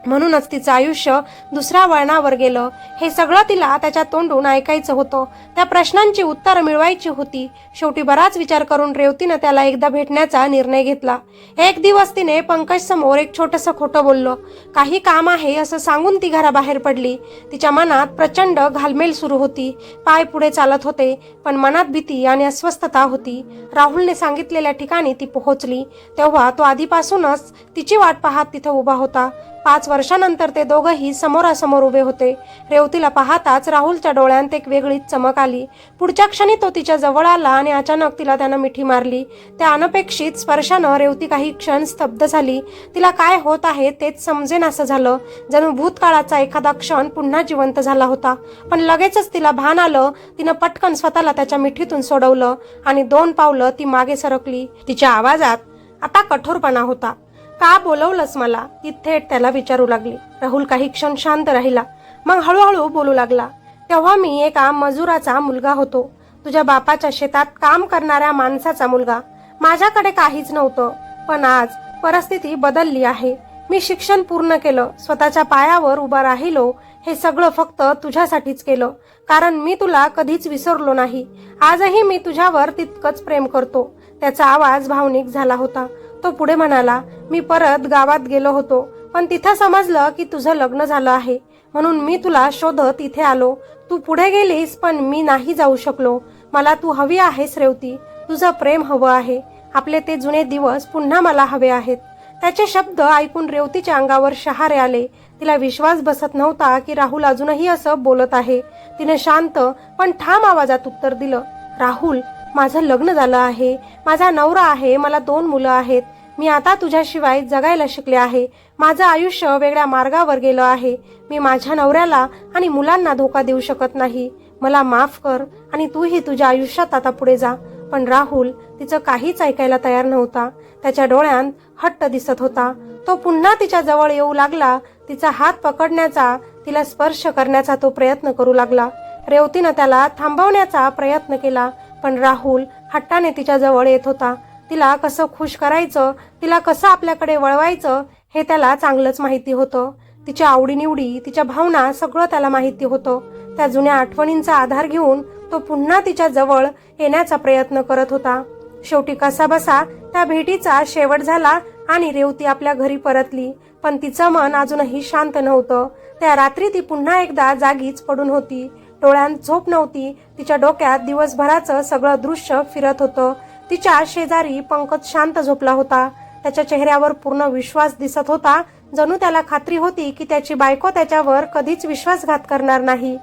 म्हणूनच तिचं आयुष्य दुसऱ्या वळणावर गेलं. हे सगळं तिला त्याच्या तोंडून ऐकायचं होतं. त्या प्रश्नांची उत्तरं मिळवायची होती. शेवटी बराच विचार करून रेवतीनं त्याला एकदा भेटण्याचा निर्णय घेतला. एक दिवस तिने पंकज समोर एक छोटंसं खोटं बोललं. काही काम आहे असं सांगून ती घराबाहेर पडली. तिच्या मनात प्रचंड घालमेल सुरू होती. पाय पुढे चालत होते, पण मनात भीती आणि अस्वस्थता होती. राहुलने सांगितलेल्या ठिकाणी ती पोहोचली तेव्हा तो आधीपासूनच तिची वाट पाहत तिथं उभा होता. 5 वर्षानंतर ते दोघंही समोरासमोर उभे होते. रेवतीला पाहताच राहुलच्या डोळ्यांत एक वेगळीच चमक आली. पुढच्या क्षणी तो तिच्या जवळ आला आणि अचानक तिला त्यानं मिठी मारली. त्या अनपेक्षित स्पर्शानं रेवती काही क्षण स्तब्ध झाली. तिला काय होत आहे तेच समजेनासं झालं. जणू भूतकाळाचा एखादा क्षण पुन्हा जिवंत झाला होता. पण लगेचच तिला भान आलं. तिनं पटकन स्वतःला त्याच्या मिठीतून सोडवलं आणि 2 पावलं ती मागे सरकली. तिच्या आवाजात आता कठोरपणा होता. का बोलवलंस मला? ती थेट त्याला विचारू लागली. राहुल काही क्षण शांत राहिला. मग हळूहळू बोलू लागला. तेव्हा मी एका मजुराचा मुलगा होतो. तुझ्या बापाच्या शेतात काम करणाऱ्या माणसाचा मुलगा. माझ्याकडे काहीच नव्हतं. पण आज परिस्थिती बदलली आहे. मी शिक्षण पूर्ण केलं. स्वतःच्या पायावर उभा राहिलो. हे सगळं फक्त तुझ्यासाठीच केलं. कारण मी तुला कधीच विसरलो नाही. आजही मी तुझ्यावर तितकंच प्रेम करतो. त्याचा आवाज भावनिक झाला होता. तो पुढे म्हणाला, मी परत गावात गेलो होतो. पण तिथं समजलं की तुझं लग्न झालं आहे. म्हणून मी तुला शोधत इथे आलो. तू पुढे गेलीस पण मी नाही जाऊ शकलो. मला तू हवी आहेस रेवती. तुझं प्रेम हवं आहे. आपले ते जुने दिवस पुन्हा मला हवे आहेत. त्याचे शब्द ऐकून रेवतीच्या अंगावर शहारे आले. तिला विश्वास बसत नव्हता की राहुल अजूनही असं बोलत आहे. तिने शांत पण ठाम आवाजात उत्तर दिलं, राहुल, माझं लग्न झालं आहे. माझा नवरा आहे. मला 2 मुलं आहेत. मी आता तुझ्याशिवाय जगायला शिकले आहे. माझं आयुष्य वेगळ्या मार्गावर गेलं आहे. मी माझ्या नवऱ्याला आणि मुलांना धोका देऊ शकत नाही. मला माफ कर आणि तूही तुझ्या आयुष्यात आता पुढे जा. पण राहुल तिचं काहीच ऐकायला तयार नव्हता. त्याच्या डोळ्यांत हट्ट दिसत होता. तो पुन्हा तिच्या जवळ येऊ लागला. तिचा हात पकडण्याचा, तिला स्पर्श करण्याचा तो प्रयत्न करू लागला. रेवतीनं त्याला थांबवण्याचा प्रयत्न केला. पण राहुल हट्टाने तिच्या जवळ येत होता. तिला कसं खुश करायचं, तिला कसं आपल्याकडे वळवायचं हे त्याला चांगलंच माहिती होतं. तिच्या आवडीनिवडी, तिच्या भावना सगळं त्याला माहिती होतं. त्या जुन्या आठवणींचा आधार घेऊन तो पुन्हा तिच्या जवळ येण्याचा प्रयत्न करत होता. शेवटी कसाबसा त्या भेटीचा शेवट झाला आणि रेवती आपल्या घरी परतली. पण तिचं मन अजूनही शांत नव्हतं. त्या रात्री ती पुन्हा एकदा जागीच पडून होती. डोळ्यांत झोप नव्हती. तिच्या डोक्यात दिवसभराचं सगळं दृश्य फिरत होतं. तिच्या शेजारी पंकज शांत झोपला होता. त्याच्या चेहऱ्यावर पूर्ण विश्वास दिसत होता. जणू त्याला खात्री होती की त्याची बायको त्याच्यावर कधीच विश्वासघात करणार नाही.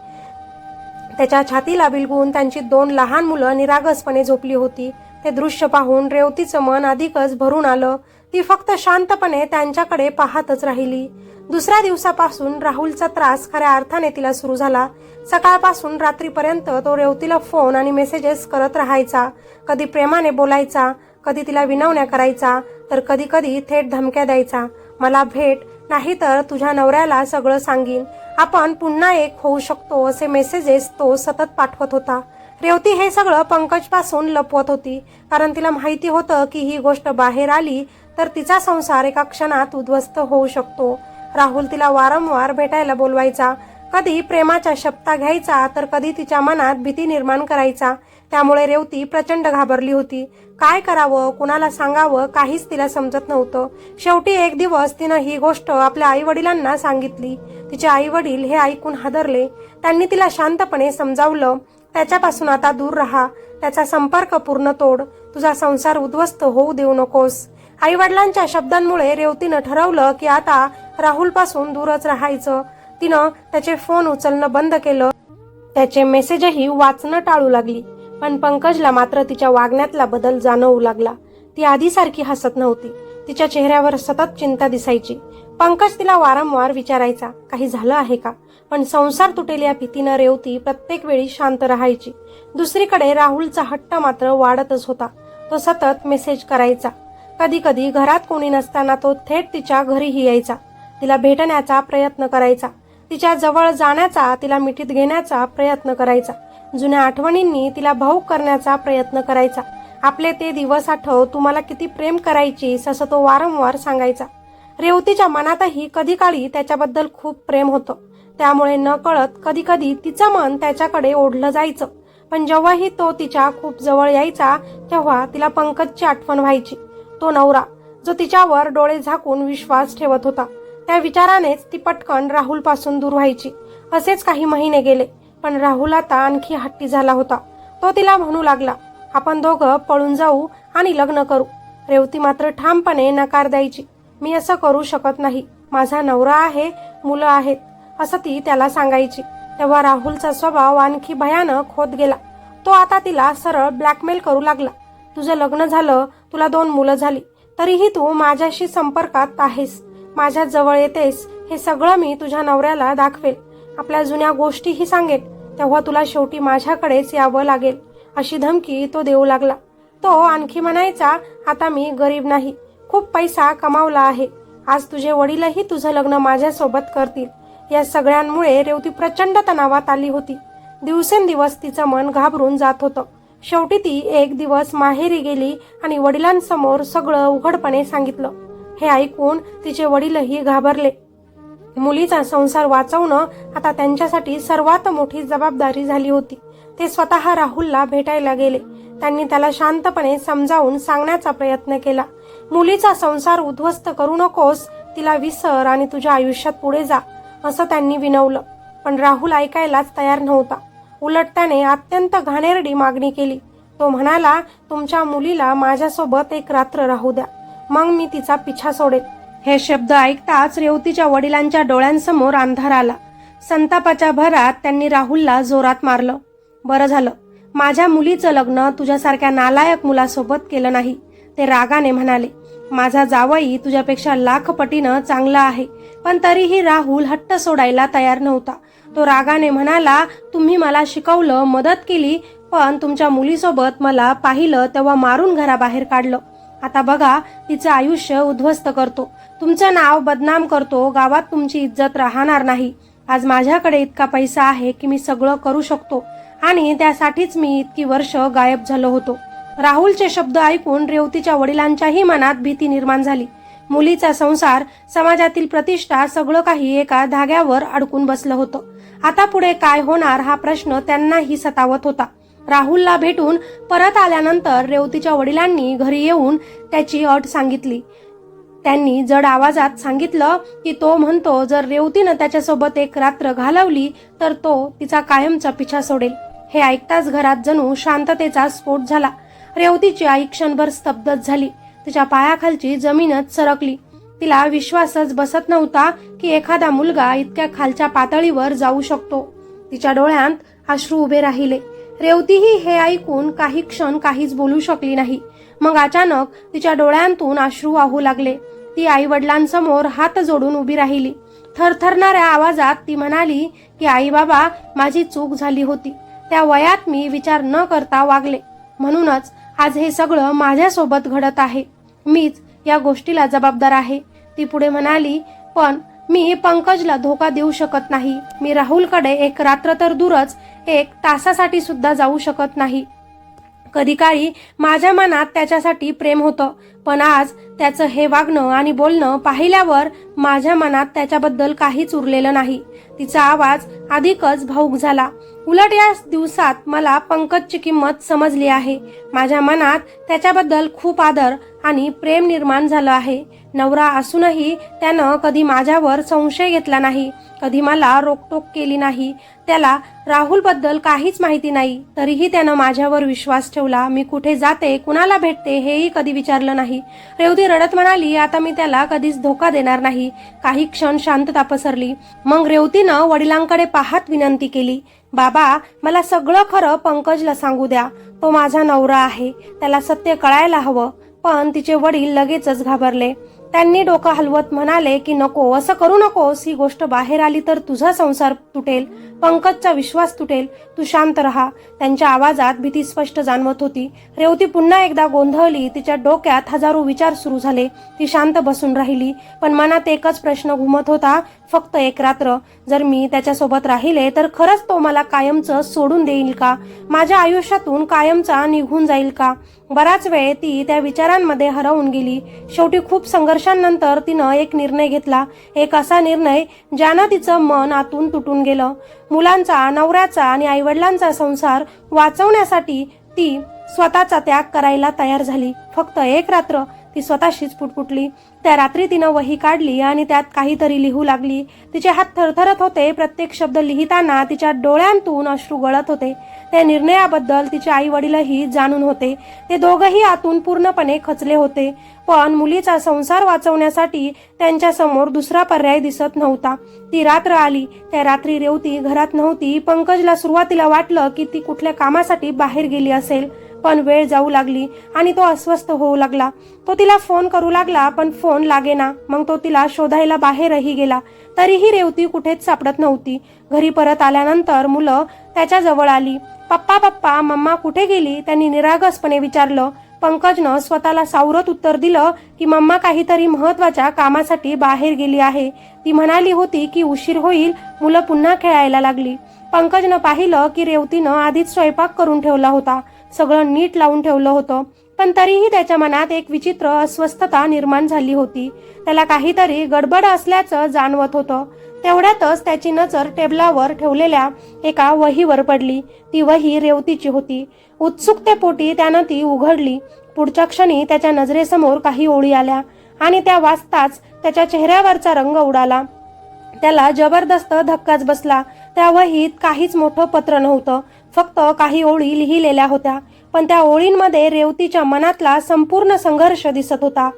त्याच्या छातीला बिलगून त्यांची 2 लहान मुलं निरागसपणे झोपली होती. ते दृश्य पाहून रेवतीचं मन अधिकच भरून आलं. ती फक्त शांतपणे त्यांच्याकडे पाहतच राहिली. दुसऱ्या दिवसापासून राहुलचा त्रास खऱ्या अर्थाने तिला सुरू झाला. सकाळपासून रात्रीपर्यंत तो रेवतीला फोन आणि मेसेजेस करत राहायचा. कधी प्रेमाने बोलायचा, कधी तिला विनवण्या करायचा, तर कधी कधी थेट धमक्या द्यायचा. मला भेट, नाही तर तुझ्या नवऱ्याला सगळं सांगीन. आपण पुन्हा एक होऊ शकतो असे मेसेजेस तो सतत पाठवत होता. रेवती हे सगळं पंकजपासून लपवत होती. कारण तिला माहिती होतं की ही गोष्ट बाहेर आली तर तिचा संसार एका क्षणात उद्ध्वस्त होऊ शकतो. राहुल तिला वारंवार भेटायला बोलवायचा. कधी प्रेमाच्या शपथा घ्यायचा, तर कधी तिच्या मनात भीती निर्माण करायचा. त्यामुळे रेवती प्रचंड घाबरली होती. काय करावं, कुणाला सांगावं, काहीच तिला समजत नव्हतं. शेवटी एक दिवस तिनं ही गोष्ट आपल्या आई वडिलांना सांगितली. तिचे आई वडील हे ऐकून हादरले. त्यांनी तिला शांतपणे समजावलं, त्याच्यापासून आता दूर राहा. त्याचा संपर्क पूर्ण तोड. तुझा संसार उद्ध्वस्त होऊ देऊ नकोस. आई वडिलांच्या शब्दांमुळे रेवतीनं ठरवलं की आता राहुल पासून दूरच राहायचं. तिनं त्याचे फोन उचलणं बंद केलं. त्याचे मेसेजही वाचणं टाळू लागली. पण पंकजला मात्र तिच्या वागण्यातला बदल जाणवू लागला. ती आधीसारखी हसत नव्हती. तिच्या चेहऱ्यावर सतत चिंता दिसायची. पंकज तिला वारंवार विचारायचा, काही झालं आहे का? पण संसार तुटेल या भीतीनं रेवती प्रत्येक वेळी शांत राहायची. दुसरीकडे राहुलचा हट्ट मात्र वाढतच होता. तो सतत मेसेज करायचा. कधी कधी घरात कोणी नसताना तो थेट तिच्या घरीही यायचा. तिला भेटण्याचा प्रयत्न करायचा. तिच्या जवळ जाण्याचा, तिला मिठीत घेण्याचा प्रयत्न करायचा. जुन्या आठवणींनी तिला भावूक करण्याचा प्रयत्न करायचा. आपले ते दिवस आठव, तू मला किती प्रेम करायचीस असं तो वारंवार सांगायचा. रेवतीच्या मनातही कधी काळी त्याच्याबद्दल खूप प्रेम होतं. त्यामुळे न कळत कधी कधी तिचं मन त्याच्याकडे ओढलं जायचं. पण जेव्हाही तो तिच्या खूप जवळ यायचा तेव्हा तिला पंकजची आठवण व्हायची. तो नवरा जो तिच्यावर डोळे झाकून विश्वास ठेवत होता. त्या विचारानेच ती पटकन राहुल पासून दूर व्हायची. असेच काही महिने गेले. पण राहुल आता आणखी हट्टी झाला होता. तो तिला म्हणू लागला, आपण दोघं पळून जाऊ आणि लग्न करू. रेवती मात्र ठामपणे नकार द्यायची. मी असं करू शकत नाही. माझा नवरा आहे, मुलं आहेत, असं ती त्याला सांगायची. तेव्हा राहुलचा स्वभाव आणखी भयानक होत गेला. तो आता तिला सरळ ब्लॅकमेल करू लागला. तुझं लग्न झालं, तुला 2 मुलं झाली, तरीही तू माझ्याशी संपर्कात आहेस, माझ्या जवळ येतेस, हे सगळं मी तुझ्या नवऱ्याला दाखवेल, आपल्या जुन्या गोष्टीही सांगेल, तेव्हा तुला शेवटी माझ्याकडेच यावं लागेल, अशी धमकी तो देऊ लागला. तो आणखी म्हणायचा, आता मी गरीब नाही, खूप पैसा कमावला आहे, आज तुझे वडीलही तुझं लग्न माझ्यासोबत करतील. या सगळ्यांमुळे रेवती प्रचंड तणावात आली होती. दिवसेंदिवस तिचं मन घाबरून जात होतं. शेवटी ती एक दिवस माहेरी गेली आणि वडिलांसमोर सगळं उघडपणे सांगितलं. हे ऐकून तिचे वडीलही घाबरले. मुलीचा संसार वाचवणं आता त्यांच्यासाठी सर्वात मोठी जबाबदारी झाली होती. ते स्वतः राहुलला भेटायला गेले. त्यांनी त्याला शांतपणे समजावून सांगण्याचा प्रयत्न केला. मुलीचा संसार उद्ध्वस्त करू नकोस, तिला विसर आणि तुझ्या आयुष्यात पुढे जा, असं त्यांनी विनवलं. पण राहुल ऐकायलाच तयार नव्हता. उलट त्याने अत्यंत घाणेरडी मागणी केली. तो म्हणाला, तुमच्या मुलीला माझ्यासोबत एक रात्र राहू द्या, मग मी तिचा पिछा सोडेल. हे शब्द ऐकताच रेवतीच्या वडिलांच्या डोळ्यांसमोर अंधार आला. संतापाच्या भरात त्यांनी राहुलला जोरात मारलं. बरं झालं, माझ्या मुलीचं लग्न तुझ्यासारख्या नालायक मुलासोबत केलं नाही, ते रागाने म्हणाले. माझा जावई तुझ्यापेक्षा लाख पटीनं चांगला आहे. पण तरीही राहुल हट्ट सोडायला तयार नव्हता. तो रागाने म्हणाला, तुम्ही मला शिकवलं, मदत केली, पण तुमच्या मुलीसोबत मला पाहिलं तेव्हा मारून घराबाहेर काढलं. आता बघा, तिचं आयुष्य उद्ध्वस्त करतो, तुमचं नाव बदनाम करतो, गावात तुमची इज्जत राहणार नाही. आज माझ्याकडे इतका पैसा आहे की मी सगळं करू शकतो आणि त्यासाठीच मी इतकी वर्ष गायब झालो होतो. राहुलचे शब्द ऐकून रेवतीच्या वडिलांच्याही मनात भीती निर्माण झाली. मुलीचा संसार, समाजातील प्रतिष्ठा, सगळं काही एका धाग्यावर अडकून बसलं होतं. आता पुढे काय होणार हा प्रश्न त्यांनाही सतावत होता. राहुलला भेटून परत आल्यानंतर रेवतीच्या वडिलांनी घरी येऊन त्याची अट सांगितली. त्यांनी जड आवाजात सांगितलं की तो म्हणतो, जर रेवतीनं त्याच्यासोबत एक रात्र घालवली तर तो तिचा कायमचा पिछा सोडेल. हे ऐकताच घरात जणू शांततेचा स्फोट झाला. रेवतीची आई क्षणभर स्तब्धच झाली. तिच्या पायाखालची जमीनच सरकली. तिला विश्वासच बसत नव्हता की एखादा मुलगा इतक्या खालच्या पातळीवर जाऊ शकतो. तिच्या डोळ्यात अश्रू उभे राहिले. रेवतीही हे ऐकून काही क्षण काहीच बोलू शकली नाही. मग अचानक तिच्या डोळ्यांतून अश्रू वाहू लागले. ती आई वडिलांसमोर हात जोडून उभी राहिली. थरथरणाऱ्या आवाजात ती म्हणाली की आई बाबा, माझी चूक झाली होती. त्या वयात मी विचार न करता वागले, म्हणूनच आज हे सगळं माझ्यासोबत घडत आहे. मीच या गोष्टीला जबाबदार आहे. ती पुढे म्हणाली, पण मी पंकजला धोका देऊ शकत नाही. मी राहुलकडे एक रात्र तर दूरच, एक तासासाठी सुद्धा जाऊ शकत नाही. कधी काळी माझ्या मनात त्याच्यासाठी प्रेम होतं, पण आज त्याचं हे वागणं आणि बोलणं पाहिल्यावर माझ्या मनात त्याच्याबद्दल काहीच उरलेलं नाही. तिचा आवाज अधिकच भावूक झाला. उलट या दिवसात मला पंकजची किंमत समजली आहे. माझ्या मनात त्याच्याबद्दल खूप आदर आणि प्रेम निर्माण झालं आहे. नवरा असूनही त्यानं कधी माझ्यावर संशय घेतला नाही, कधी मला रोकटोक केली नाही. त्याला राहुलबद्दल काहीच माहिती नाही, तरीही त्यानं माझ्यावर विश्वास ठेवला. मी कुठे जाते, कुणाला भेटते हेही कधी विचारलं नाही. रेवती रडत म्हणाली, आता मी त्याला कधीच धोका देणार नाही. काही क्षण शांतता पसरली. मग रेवतीनं वडिलांकडे पाहत विनंती केली, बाबा, मला सगळं खरं पंकजला सांगू द्या. तो माझा नवरा आहे, त्याला सत्य कळायला हवं. पण तिचे वडील लगेचच घाबरले. त्यांनी डोकं हलवत म्हणाले की नको, असं करू नकोस. ही गोष्ट बाहेर आली तर तुझा संसार तुटेल, पंकजचा विश्वास तुटेल. तू शांत राहा. त्यांच्या आवाजात भीती स्पष्ट जाणवत होती. रेवती पुन्हा एकदा गोंधळली. तिच्या डोक्यात हजारो विचार सुरू झाले. ती शांत बसून राहिली, पण मनात एकच प्रश्न घुमत होता, फक्त एक रात्र. जर मी त्याच्यासोबत राहिले तर खरंच तो मला कायमचं सोडून देईल का? माझ्या आयुष्यातून कायमचा निघून जाईल का? बराच वेळ ती त्या विचारांमध्ये हरवून गेली. शेवटी खूप संघर्षांनंतर तिनं एक निर्णय घेतला. एक असा निर्णय ज्यानं तिचं मन आतून तुटून गेलं. मुलांचा, नवऱ्याचा आणि आईवडिलांचा संसार वाचवण्यासाठी ती स्वतःचा त्याग करायला तयार झाली. फक्त एक रात्र ती स्वतःशीच पुटपुटली. त्या रात्री तिनं वही काढली आणि त्यात काहीतरी लिहू लागली. तिचे हात थरथरत होते. प्रत्येक शब्द लिहिताना तिच्या डोळ्यांतून अश्रू गळत होते. त्या निर्णयाबद्दल तिचे आई वडीलही जाणून होते. ते दोघंही आतून पूर्णपणे खचले होते. पण मुलीचा संसार वाचवण्यासाठी त्यांच्यासमोर दुसरा पर्याय दिसत नव्हता. ती रात्र आली. त्या रात्री रेवती घरात नव्हती. पंकजला सुरुवातीला वाटलं की ती कुठल्या कामासाठी बाहेर गेली असेल. पण वेळ जाऊ लागली आणि तो अस्वस्थ होऊ लागला. तो तिला फोन करू लागला पण फोन लागेना. मग तो तिला शोधायला बाहेरही गेला. तरीही रेवती कुठेच सापडत नव्हती. घरी परत आल्यानंतर मुलं त्याच्या जवळ आली. पप्पा पप्पा मम्मा कुठे गेली, त्यांनी निरागसपणे विचारलं. पंकजनं स्वतःला सावरत उत्तर दिलं की मम्मा काहीतरी महत्वाच्या कामासाठी बाहेर गेली आहे. ती म्हणाली होती की उशीर होईल. मुलं पुन्हा खेळायला लागली. पंकजनं पाहिलं की रेवतीनं आधीच स्वयंपाक करून ठेवला होता. सगळं नीट लावून ठेवलं होतं. पण तरीही त्याच्या मनात एक विचित्र अस्वस्थता निर्माण झाली होती. त्याला काहीतरी गडबड असल्याचं जाणवत होतं. तेवढ्यातच त्याची नजर टेबलावर ठेवलेल्या एका वहीवर पडली. ती वही रेवतीची होती. उत्सुकतेपोटी त्यानं ती उघडली. पुढच्या क्षणी त्याच्या नजरेसमोर काही ओळी आल्या आणि त्या वाचताच त्याच्या चेहऱ्यावरचा रंग उडाला. त्याला जबरदस्त धक्काच बसला. त्या वहीत काहीच मोठं पत्र नव्हतं. फक्त काही ओळी लिहिलेल्या होत्या. पण त्या ओळींमध्ये रेवतीच्या मनातला संपूर्ण संघर्ष दिसत होता.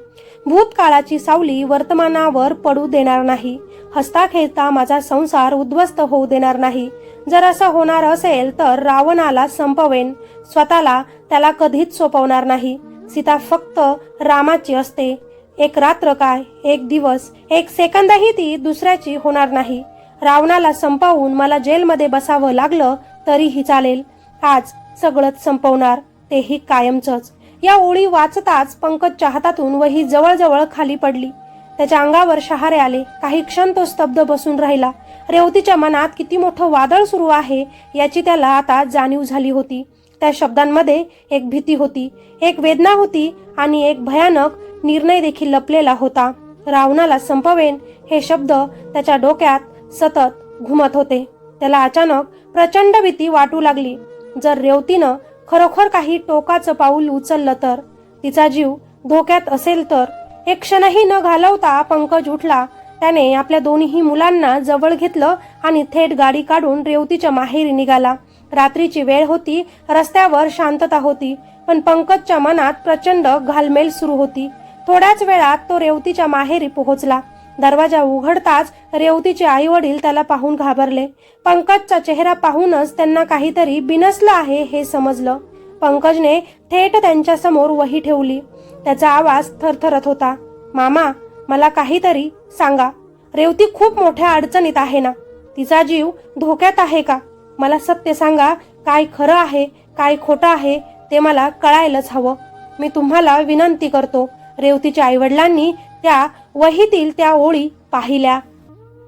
भूतकाळाची सावली वर्तमानावर पडू देणार नाही. हसता खेळता माझा संसार उद्ध्वस्त होऊ देणार नाही. जर असं होणार असेल तर रावणाला संपवेन. स्वतःला त्याला कधीच सोपवणार नाही. सीता फक्त रामाची असते. एक रात्र काय, एक दिवस, एक सेकंदही ती दुसऱ्याची होणार नाही. रावणाला संपवून मला जेलमध्ये बसावं लागलं तरीही चालेल. आज सगळंच संपवणार, तेही कायमचंच. या ओळी वाचताच पंकजच्या हातातून वही जवळजवळ खाली पडली. त्याच्या अंगावर शहारे आले. काही क्षण तो स्तब्ध बसून राहिला. रेवतीच्या मनात किती मोठं वादळ सुरू आहे याची त्याला आता जाणीव झाली होती. त्या शब्दांमध्ये एक भीती होती, एक वेदना होती आणि एक भयानक निर्णय देखील लपलेला होता. रावणाला संपवेन हे शब्द त्याच्या डोक्यात सतत घुमत होते. त्याला अचानक प्रचंड भीती वाटू लागली. जर रेवतीनं खरोखर काही टोकाचं पाऊल उचललं तर, तिचा जीव धोक्यात असेल तर. एक क्षणही न घालवता पंकज उठला. त्याने आपल्या दोन्ही मुलांना जवळ घेतलं आणि थेट गाडी काढून रेवतीच्या माहेरी निघाला. रात्रीची वेळ होती. रस्त्यावर शांतता होती. पण पंकजच्या मनात प्रचंड घालमेल सुरू होती. थोड्याच वेळात तो रेवतीच्या माहेरी पोहोचला. दरवाजा उघडताच रेवतीचे आई वडील त्याला पाहून घाबरले. पंकजचा चेहरा पाहूनच त्यांना काहीतरी बिनसलं आहे हे समजलं. पंकजने थेट त्यांच्या समोर वही ठेवली. त्याचा आवाज थरथरत होता. मामा, मला काहीतरी सांगा. रेवती खूप मोठ्या अडचणीत आहे ना? तिचा जीव धोक्यात आहे का? मला सत्य सांगा. काय खरं आहे, काय खोटं आहे ते मला कळायलाच हवं. मी तुम्हाला विनंती करतो. रेवतीच्या आईवडिलांनी त्या वहीतील त्या ओळी पाहिल्या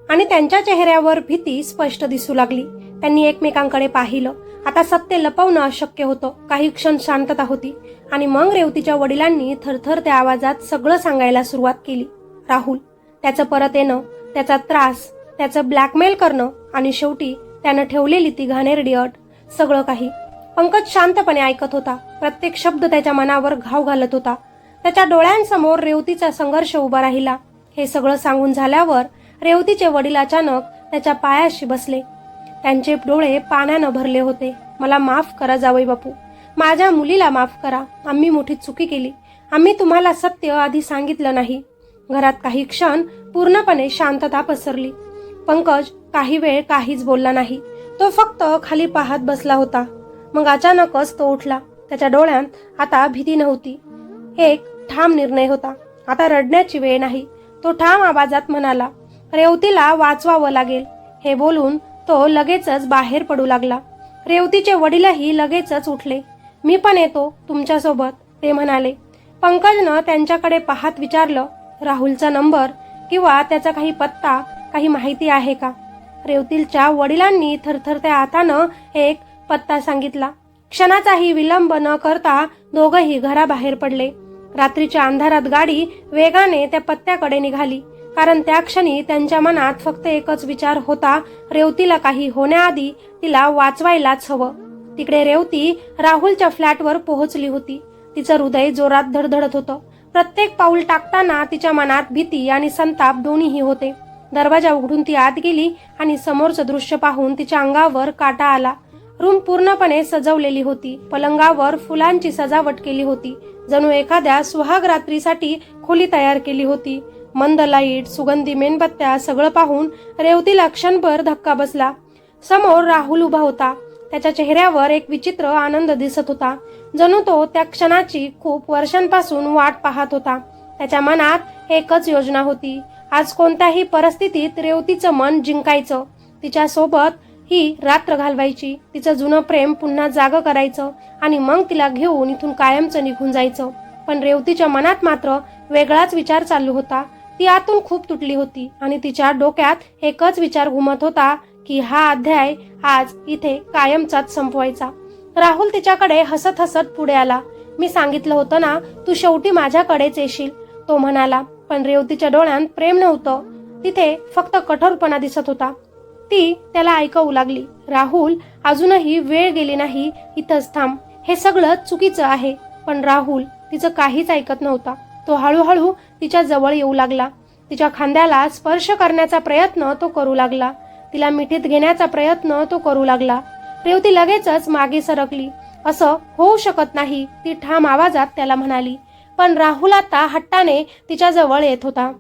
आणि त्यांच्या चेहऱ्यावर भीती स्पष्ट दिसू लागली. त्यांनी एकमेकांकडे पाहिलं. आता सत्य लपवणं अशक्य होतं. काही क्षण शांतता होती आणि मग रेवतीच्या वडिलांनी थरथरत्या आवाजात सगळं सांगायला सुरुवात केली. राहुल, त्याचं परत येणं, त्याचा त्रास, त्याचं ब्लॅकमेल करणं आणि शेवटी त्यानं ठेवलेली ती घाणेरडी अट, सगळं काही. पंकज शांतपणे ऐकत होता. प्रत्येक शब्द त्याच्या मनावर घाव घालत होता. त्याच्या डोळ्यांसमोर रेवतीचा संघर्ष उभा राहिला. हे सगळं सांगून झाल्यावर रेवतीचे वडील अचानक त्याच्या पायाशी बसले. त्यांचे डोळे पाण्यानं भरले होते. मला माफ करा जावई बापू. माझ्या मुलीला माफ करा. आम्ही मोठी चुकी केली. आम्ही तुम्हाला सत्य आधी सांगितलं नाही. घरात काही क्षण पूर्णपणे शांतता पसरली. पंकज काही वेळ काहीच बोलला नाही. तो फक्त खाली पाहत बसला होता. मग अचानकच तो उठला. त्याच्या डोळ्यात आता भीती नव्हती. एक ठाम निर्णय होता. आता रडण्याची वेळ नाही. तो ठाम आवाजात म्हणाला, रेवतीला वाचवावं लागेल. हे बोलून तो लगेचच बाहेर पडू लागला. रेवतीचे वडीलही लगेचच उठले. मी पण येतो तुमच्यासोबत, ते म्हणाले. पंकजनं त्यांच्याकडे पाहत विचारलं, राहुलचा नंबर किंवा त्याचा काही पत्ता, काही माहिती आहे का? रेवतीच्या वडिलांनी थरथरत्या हातानं एक पत्ता सांगितला. क्षणाचाही विलंब न करता दोघंही घराबाहेर पडले. रात्रीच्या अंधारात गाडी वेगाने त्या पत्त्याकडे निघाली. कारण त्या क्षणी त्यांच्या मनात फक्त एकच विचार होता, रेवतीला काही होण्याआधी तिला वाचवायलाच हवं. तिकडे रेवती राहुलच्या फ्लॅटवर पोहोचली होती. तिचं हृदय जोरात धडधडत होतं. प्रत्येक पाऊल टाकताना तिच्या मनात भीती आणि संताप दोन्हीही होते. दरवाजा उघडून ती आत गेली आणि समोरचं दृश्य पाहून तिच्या अंगावर काटा आला. रूम पूर्णपणे सजवलेली होती. पलंगावर फुलांची सजावट केली होती. जणू एखाद्या सुहाग रात्रीसाठी खोली तयार केली होती. मंद लाईट, सुगंधी मेणबत्त्या सगळं पाहून रेवतीला क्षणभर धक्का बसला. समोर राहुल उभा होता. त्याच्या चेहऱ्यावर एक विचित्र आनंद दिसत होता. जणू तो त्या क्षणाची खूप वर्षांपासून वाट पाहत होता. त्याच्या मनात एकच योजना होती. आज कोणत्याही परिस्थितीत रेवतीचं मन जिंकायचं, तिच्या सोबत ही रात्र घालवायची, तिचं जुनं प्रेम पुन्हा जागं करायचं आणि मग तिला घेऊन इथून कायमचं निघून जायचं. पण रेवतीच्या मनात मात्र वेगळाच विचार चालू होता. ती आतून खूप तुटली होती आणि तिच्या डोक्यात एकच विचार घुमत होता की हा अध्याय आज इथे कायमचाच संपवायचा. राहुल तिच्याकडे हसत हसत पुढे आला. मी सांगितलं होतं ना, तू शेवटी माझ्याकडेच येशील, तो म्हणाला. पण रेवतीच्या डोळ्यात प्रेम नव्हतं, तिथे फक्त कठोरपणा दिसत होता. ती त्याला ऐकवू लागली, राहुल अजूनही वेळ गेली नाही, इथंच थांब. हे सगळं चुकीचं आहे. पण राहुल तिचं काहीच ऐकत नव्हता. तो हळूहळू तिच्या जवळ येऊ लागला. तिच्या खांद्याला स्पर्श करण्याचा प्रयत्न तो करू लागला. तिला मिठीत घेण्याचा प्रयत्न तो करू लागला. रेवती लगेचच मागे सरकली. असं होऊ शकत नाही, ती ठाम आवाजात त्याला म्हणाली. पण राहुल आता हट्टाने तिच्या जवळ येत होता.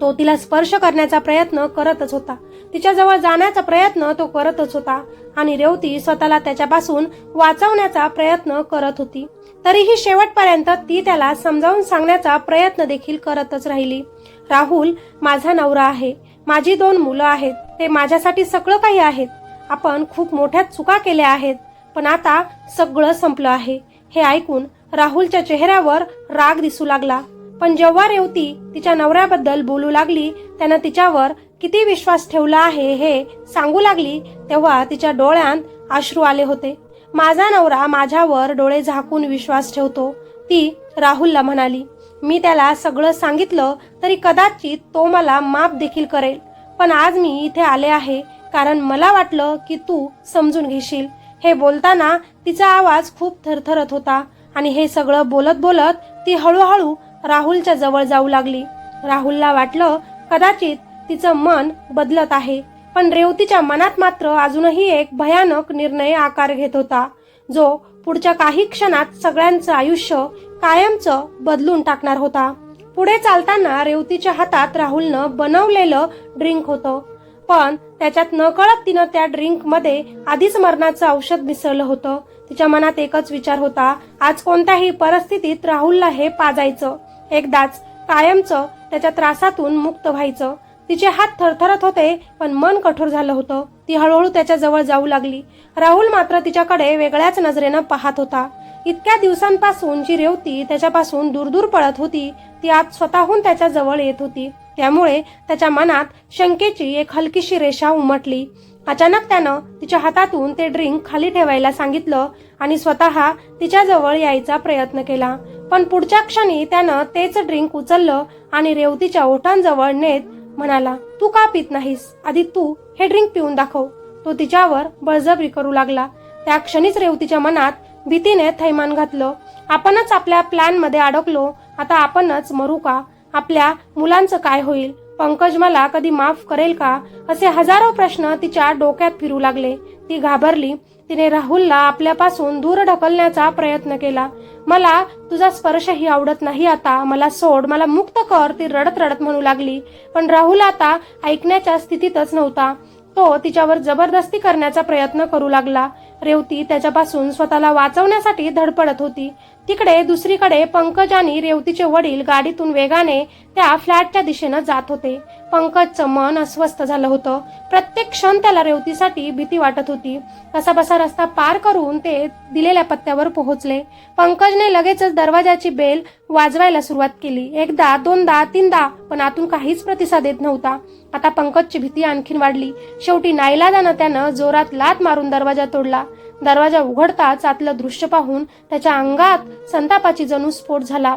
तो तिला स्पर्श करण्याचा प्रयत्न करतच होता. तिच्या जवळ जाण्याचा प्रयत्न तो करतच होता आणि रेवती स्वतःला त्याच्यापासून वाचवण्याचा प्रयत्न करत होती. तरीही शेवटपर्यंत ती त्याला समजावून सांगण्याचा प्रयत्न देखील करतच राहिली. राहुल माझा नवरा आहे, माझी 2 मुलं आहेत, ते माझ्यासाठी सगळं काही आहेत. आपण खूप मोठ्या चुका केल्या आहेत, पण आता सगळं संपलं आहे. हे ऐकून राहुलच्या चेहऱ्यावर राग दिसू लागला. पण जेव्हा रेवती तिच्या नवऱ्याबद्दल बोलू लागली, त्यानं तिच्यावर किती विश्वास ठेवला आहे हे सांगू लागली, तेव्हा तिच्या डोळ्यात अश्रू आले होते. माझा नवरा माझ्यावर डोळे झाकून विश्वास ठेवतो, ती राहुलला म्हणाली. मी त्याला सगळं सांगितलं तरी कदाचित तो मला माफ देखील करेल. पण आज मी इथे आले आहे कारण मला वाटलं की तू समजून घेशील. हे बोलताना तिचा आवाज खूप थरथरत होता आणि हे सगळं बोलत बोलत ती हळूहळू राहुलच्या जवळ जाऊ लागली. राहुलला वाटलं कदाचित तिचं मन बदलत आहे. पण रेवतीच्या मनात मात्र अजूनही एक भयानक निर्णय आकार घेत होता, जो पुढच्या काही क्षणात सगळ्यांचं आयुष्य कायमचं बदलून टाकणार होता. पुढे चालताना रेवतीच्या हातात राहुलनं बनवलेलं ड्रिंक होतं. पण त्याच्यात नकळत तिनं त्या ड्रिंक मध्ये आधीच मरणाचं औषध मिसळलं होतं. तिच्या मनात एकच विचार होता, आज कोणत्याही परिस्थितीत राहुलला हे पाजायचं, एकदाच कायमचं त्याच्या त्रासातून मुक्त व्हायचं. तिचे हात थरथरत होते पण मन कठोर झालं होतं. ती हळूहळू त्याच्या जवळ जाऊ लागली. राहुल मात्र तिच्याकडे वेगळ्याच नजरेनं पाहत होता. इतक्या दिवसांपासून जी रेवती त्याच्यापासून दूर दूर पळत होती, ती आज स्वतःहून त्याच्या जवळ येत होती. त्यामुळे त्याच्या मनात शंकेची एक हलकीशी रेषा उमटली. अचानक त्यानं तिच्या हातातून ते ड्रिंक खाली ठेवायला सांगितलं आणि स्वतः तिच्या जवळ यायचा प्रयत्न केला. पण पुढच्या क्षणी त्यानं तेच ड्रिंक उचललं आणि रेवतीच्या ओठांजवळ नेत म्हणाला, तू का पित नाहीस? आधी तू हे ड्रिंक पिऊन दाखव. तो तिच्यावर बळजबरी करू लागला. त्या क्षणीच रेवतीच्या मनात भीतीने थैमान घातलं. आपणच आपल्या प्लॅन मध्ये अडकलो, आता आपणच मरू का? आपल्या मुलांचं काय होईल? पंकज मला कधी माफ करेल का? असे हजारो प्रश्न तिच्या डोक्यात फिरू लागले. ती घाबरली. तिने राहुलला आपल्यापासून दूर ढकलण्याचा प्रयत्न केला. मला तुझा स्पर्शही आवडत नाही, आता मला सोड, मला मुक्त कर, ती रडत रडत म्हणू लागली. पण राहुल आता ऐकण्याच्या स्थितीतच नव्हता. तो तिच्यावर जबरदस्ती करण्याचा प्रयत्न करू लागला. रेवती त्याच्यापासून स्वतःला वाचवण्यासाठी धडपडत होती. तिकडे दुसरीकडे पंकज आणि रेवतीचे वडील गाडीतून वेगाने त्या फ्लॅटच्या दिशेनं जात होते. पंकजचं मन अस्वस्थ झालं होतं. प्रत्येक क्षण त्याला रेवतीसाठी भीती वाटत होती. कसाबसा रस्ता पार करून ते दिलेल्या पत्त्यावर पोहोचले. पंकजने लगेचच दरवाजाची बेल वाजवायला सुरुवात केली. एकदा, दोनदा, तीनदा, पण आतून काहीच प्रतिसाद येत नव्हता. आता पंकजची भीती आणखीन वाढली. शेवटी नाईलाजानं त्यानं जोरात लाथ मारून दरवाजा तोडला. दरवाजा उघडताच आतलं दृश्य पाहून त्याच्या अंगात संतापाची जणू स्फोट झाला.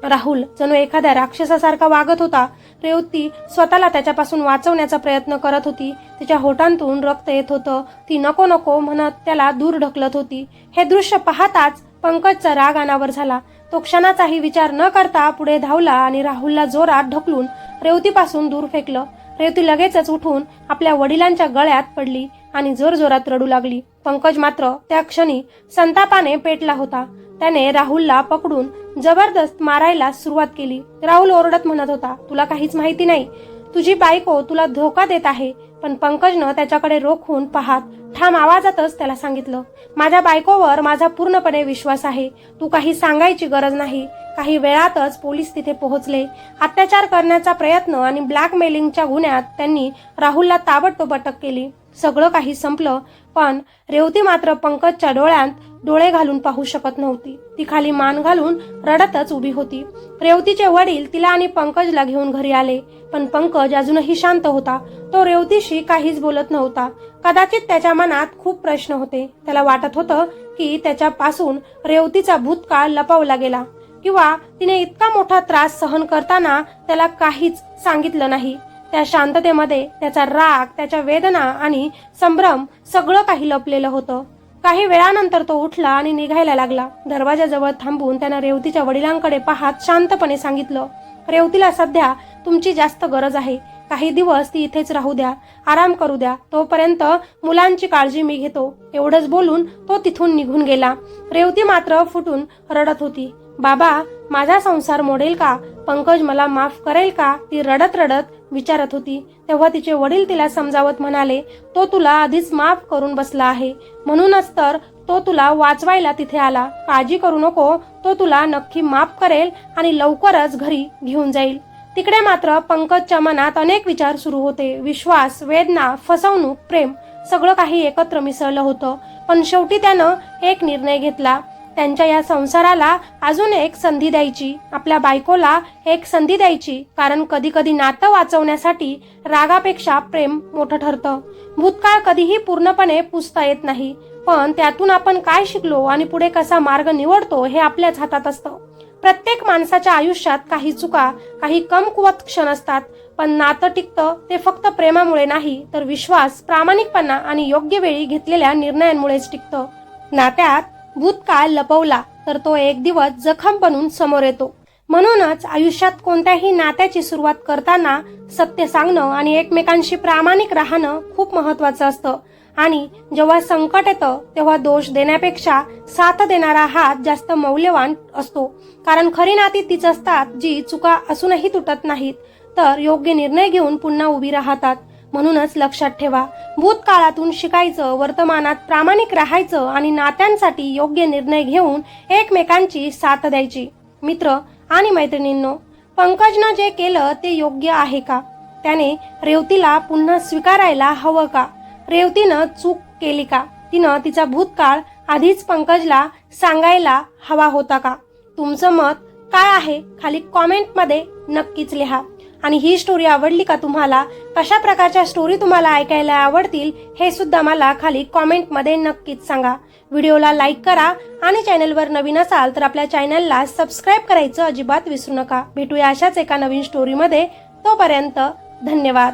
राहुल जणू एखाद्या राक्षसासारखा वागत होता. रेवती स्वतःला त्याच्यापासून वाचवण्याचा प्रयत्न करत होती. तिच्या होठांतून रक्त येत होतं. ती नको नको म्हणत त्याला दूर ढकलत होती. हे दृश्य पाहताच पंकजचा राग अनावर झाला. तो क्षणाचाही विचार न करता पुढे धावला आणि राहुलला जोरात ढकलून रेवतीपासून दूर फेकलं. रेवती लगेचच उठून आपल्या वडिलांच्या गळ्यात पडली आणि जोरजोरात रडू लागली. पंकज मात्र त्या क्षणी संतापाने पेटला होता. त्याने राहुलला पकडून जबरदस्त मारायला सुरुवात केली. राहुल ओरडत म्हणत होता, तुला काहीच माहिती नाही, तुझी बायको तुला धोका देत आहे. पण पंकजनं त्याच्याकडे रोखून पाहत ठाम आवाजातच त्याला सांगितलं, माझ्या बायकोवर माझा पूर्णपणे विश्वास आहे. तू काही सांगायची गरज नाही. काही वेळातच पोलीस तिथे पोहोचले. अत्याचार करण्याचा प्रयत्न आणि ब्लॅकमेलिंगच्या गुन्ह्यात त्यांनी राहुलला ताबडतोब अटक केली. सगळं काही संपलं, पण रेवती मात्र पंकजच्या डोळ्यात डोळे घालून पाहू शकत नव्हती. ती खाली मान घालून रडतच उभी होती. रेवतीचे वडील तिला आणि पंकजला घेऊन घरी आले, पण पंकज अजूनही शांत होता. तो रेवतीशी काहीच बोलत नव्हता. कदाचित त्याच्या मनात खूप प्रश्न होते. त्याला वाटत होतं की त्याच्यापासून रेवतीचा भूतकाळ लपवला गेला, किंवा तिने इतका मोठा त्रास सहन करताना त्याला काहीच सांगितलं नाही. त्या शांततेमध्ये त्याचा राग, त्याच्या वेदना आणि संभ्रम सगळं काही लपलेलं होतं. काही वेळानंतर तो उठला आणि निघायला लागला. दरवाजाजवळ थांबून त्यानं रेवतीच्या वडिलांकडे पाहत शांतपणे सांगितलं, रेवतीला सध्या तुमची जास्त गरज आहे. काही दिवस ती इथेच राहू द्या, आराम करू द्या. तोपर्यंत मुलांची काळजी मी घेतो. एवढंच बोलून तो तिथून निघून गेला. रेवती मात्र फुटून रडत होती. बाबा, माझा संसार मोडेल का? पंकज मला माफ करेल का? ती रडत रडत विचारत होती. तेव्हा तिचे वडील तिला समजावत म्हणाले, तो तुला आधीच माफ करून बसला आहे, म्हणूनच तर तो तुला वाचवायला तिथे आला. काळजी करू नको, तो तुला नक्की माफ करेल आणि लवकरच घरी घेऊन जाईल. तिकडे मात्र पंकजच्या मनात अनेक विचार सुरू होते. विश्वास, वेदना, फसवणूक, प्रेम सगळं काही एकत्र मिसळलं होतं. पण शेवटी त्यानं एक निर्णय घेतला. त्यांच्या या संसाराला अजून एक संधी द्यायची. आपल्या बायकोला एक संधी द्यायची. कारण कधी कधी नातं वाचवण्यासाठी रागापेक्षा प्रेम मोठं ठरतं. भूतकाळ कधीही पूर्णपणे पुसता येत नाही, पण त्यातून आपण काय शिकलो आणि पुढे कसा मार्ग निवडतो हे आपल्याच हातात असतं. प्रत्येक माणसाच्या आयुष्यात काही चुका, काही कमकुवत क्षण असतात, पण नातं टिकतं ते फक्त प्रेमामुळे नाही, तर विश्वास, प्रामाणिकपणा आणि योग्य वेळी घेतलेल्या निर्णयांमुळेच टिकतं. नात्यात भूतकाळ लपवला तर तो एक दिवस जखम बनून समोर येतो. म्हणूनच आयुष्यात कोणत्याही नात्याची सुरुवात करताना सत्य सांगणं आणि एकमेकांशी प्रामाणिक राहणं खूप महत्वाचं असतं. आणि जेव्हा संकट येतं तेव्हा दोष देण्यापेक्षा साथ देणारा हात जास्त मौल्यवान असतो. कारण खरी नाती तीच असतात जी चुका असूनही तुटत नाहीत, तर योग्य निर्णय घेऊन पुन्हा उभी राहतात. म्हणूनच लक्षात ठेवा, भूतकाळातून शिकायचं, वर्तमानात प्रामाणिक राहायचं आणि नात्यांसाठी योग्य निर्णय घेऊन एकमेकांची साथ द्यायची. मित्र आणि मैत्रिणींनो, पंकजनं जे केलं ते योग्य आहे का? त्याने रेवतीला पुन्हा स्वीकारायला हवं का? रेवतीनं चूक केली का? तिनं तिचा भूतकाळ आधीच पंकजला सांगायला हवा होता का? तुमचं मत काय आहे खाली कॉमेंटमध्ये नक्कीच लिहा. आणि ही स्टोरी आवडली का तुम्हाला? कशा प्रकारच्या स्टोरी तुम्हाला ऐकायला आवडतील हे सुद्धा मला खाली कॉमेंटमध्ये नक्कीच सांगा. व्हिडिओला लाईक करा आणि चॅनलवर नवीन असाल तर आपल्या चॅनलला सबस्क्राईब करायचं अजिबात विसरू नका. भेटूया अशाच एका नवीन स्टोरीमध्ये. तोपर्यंत धन्यवाद.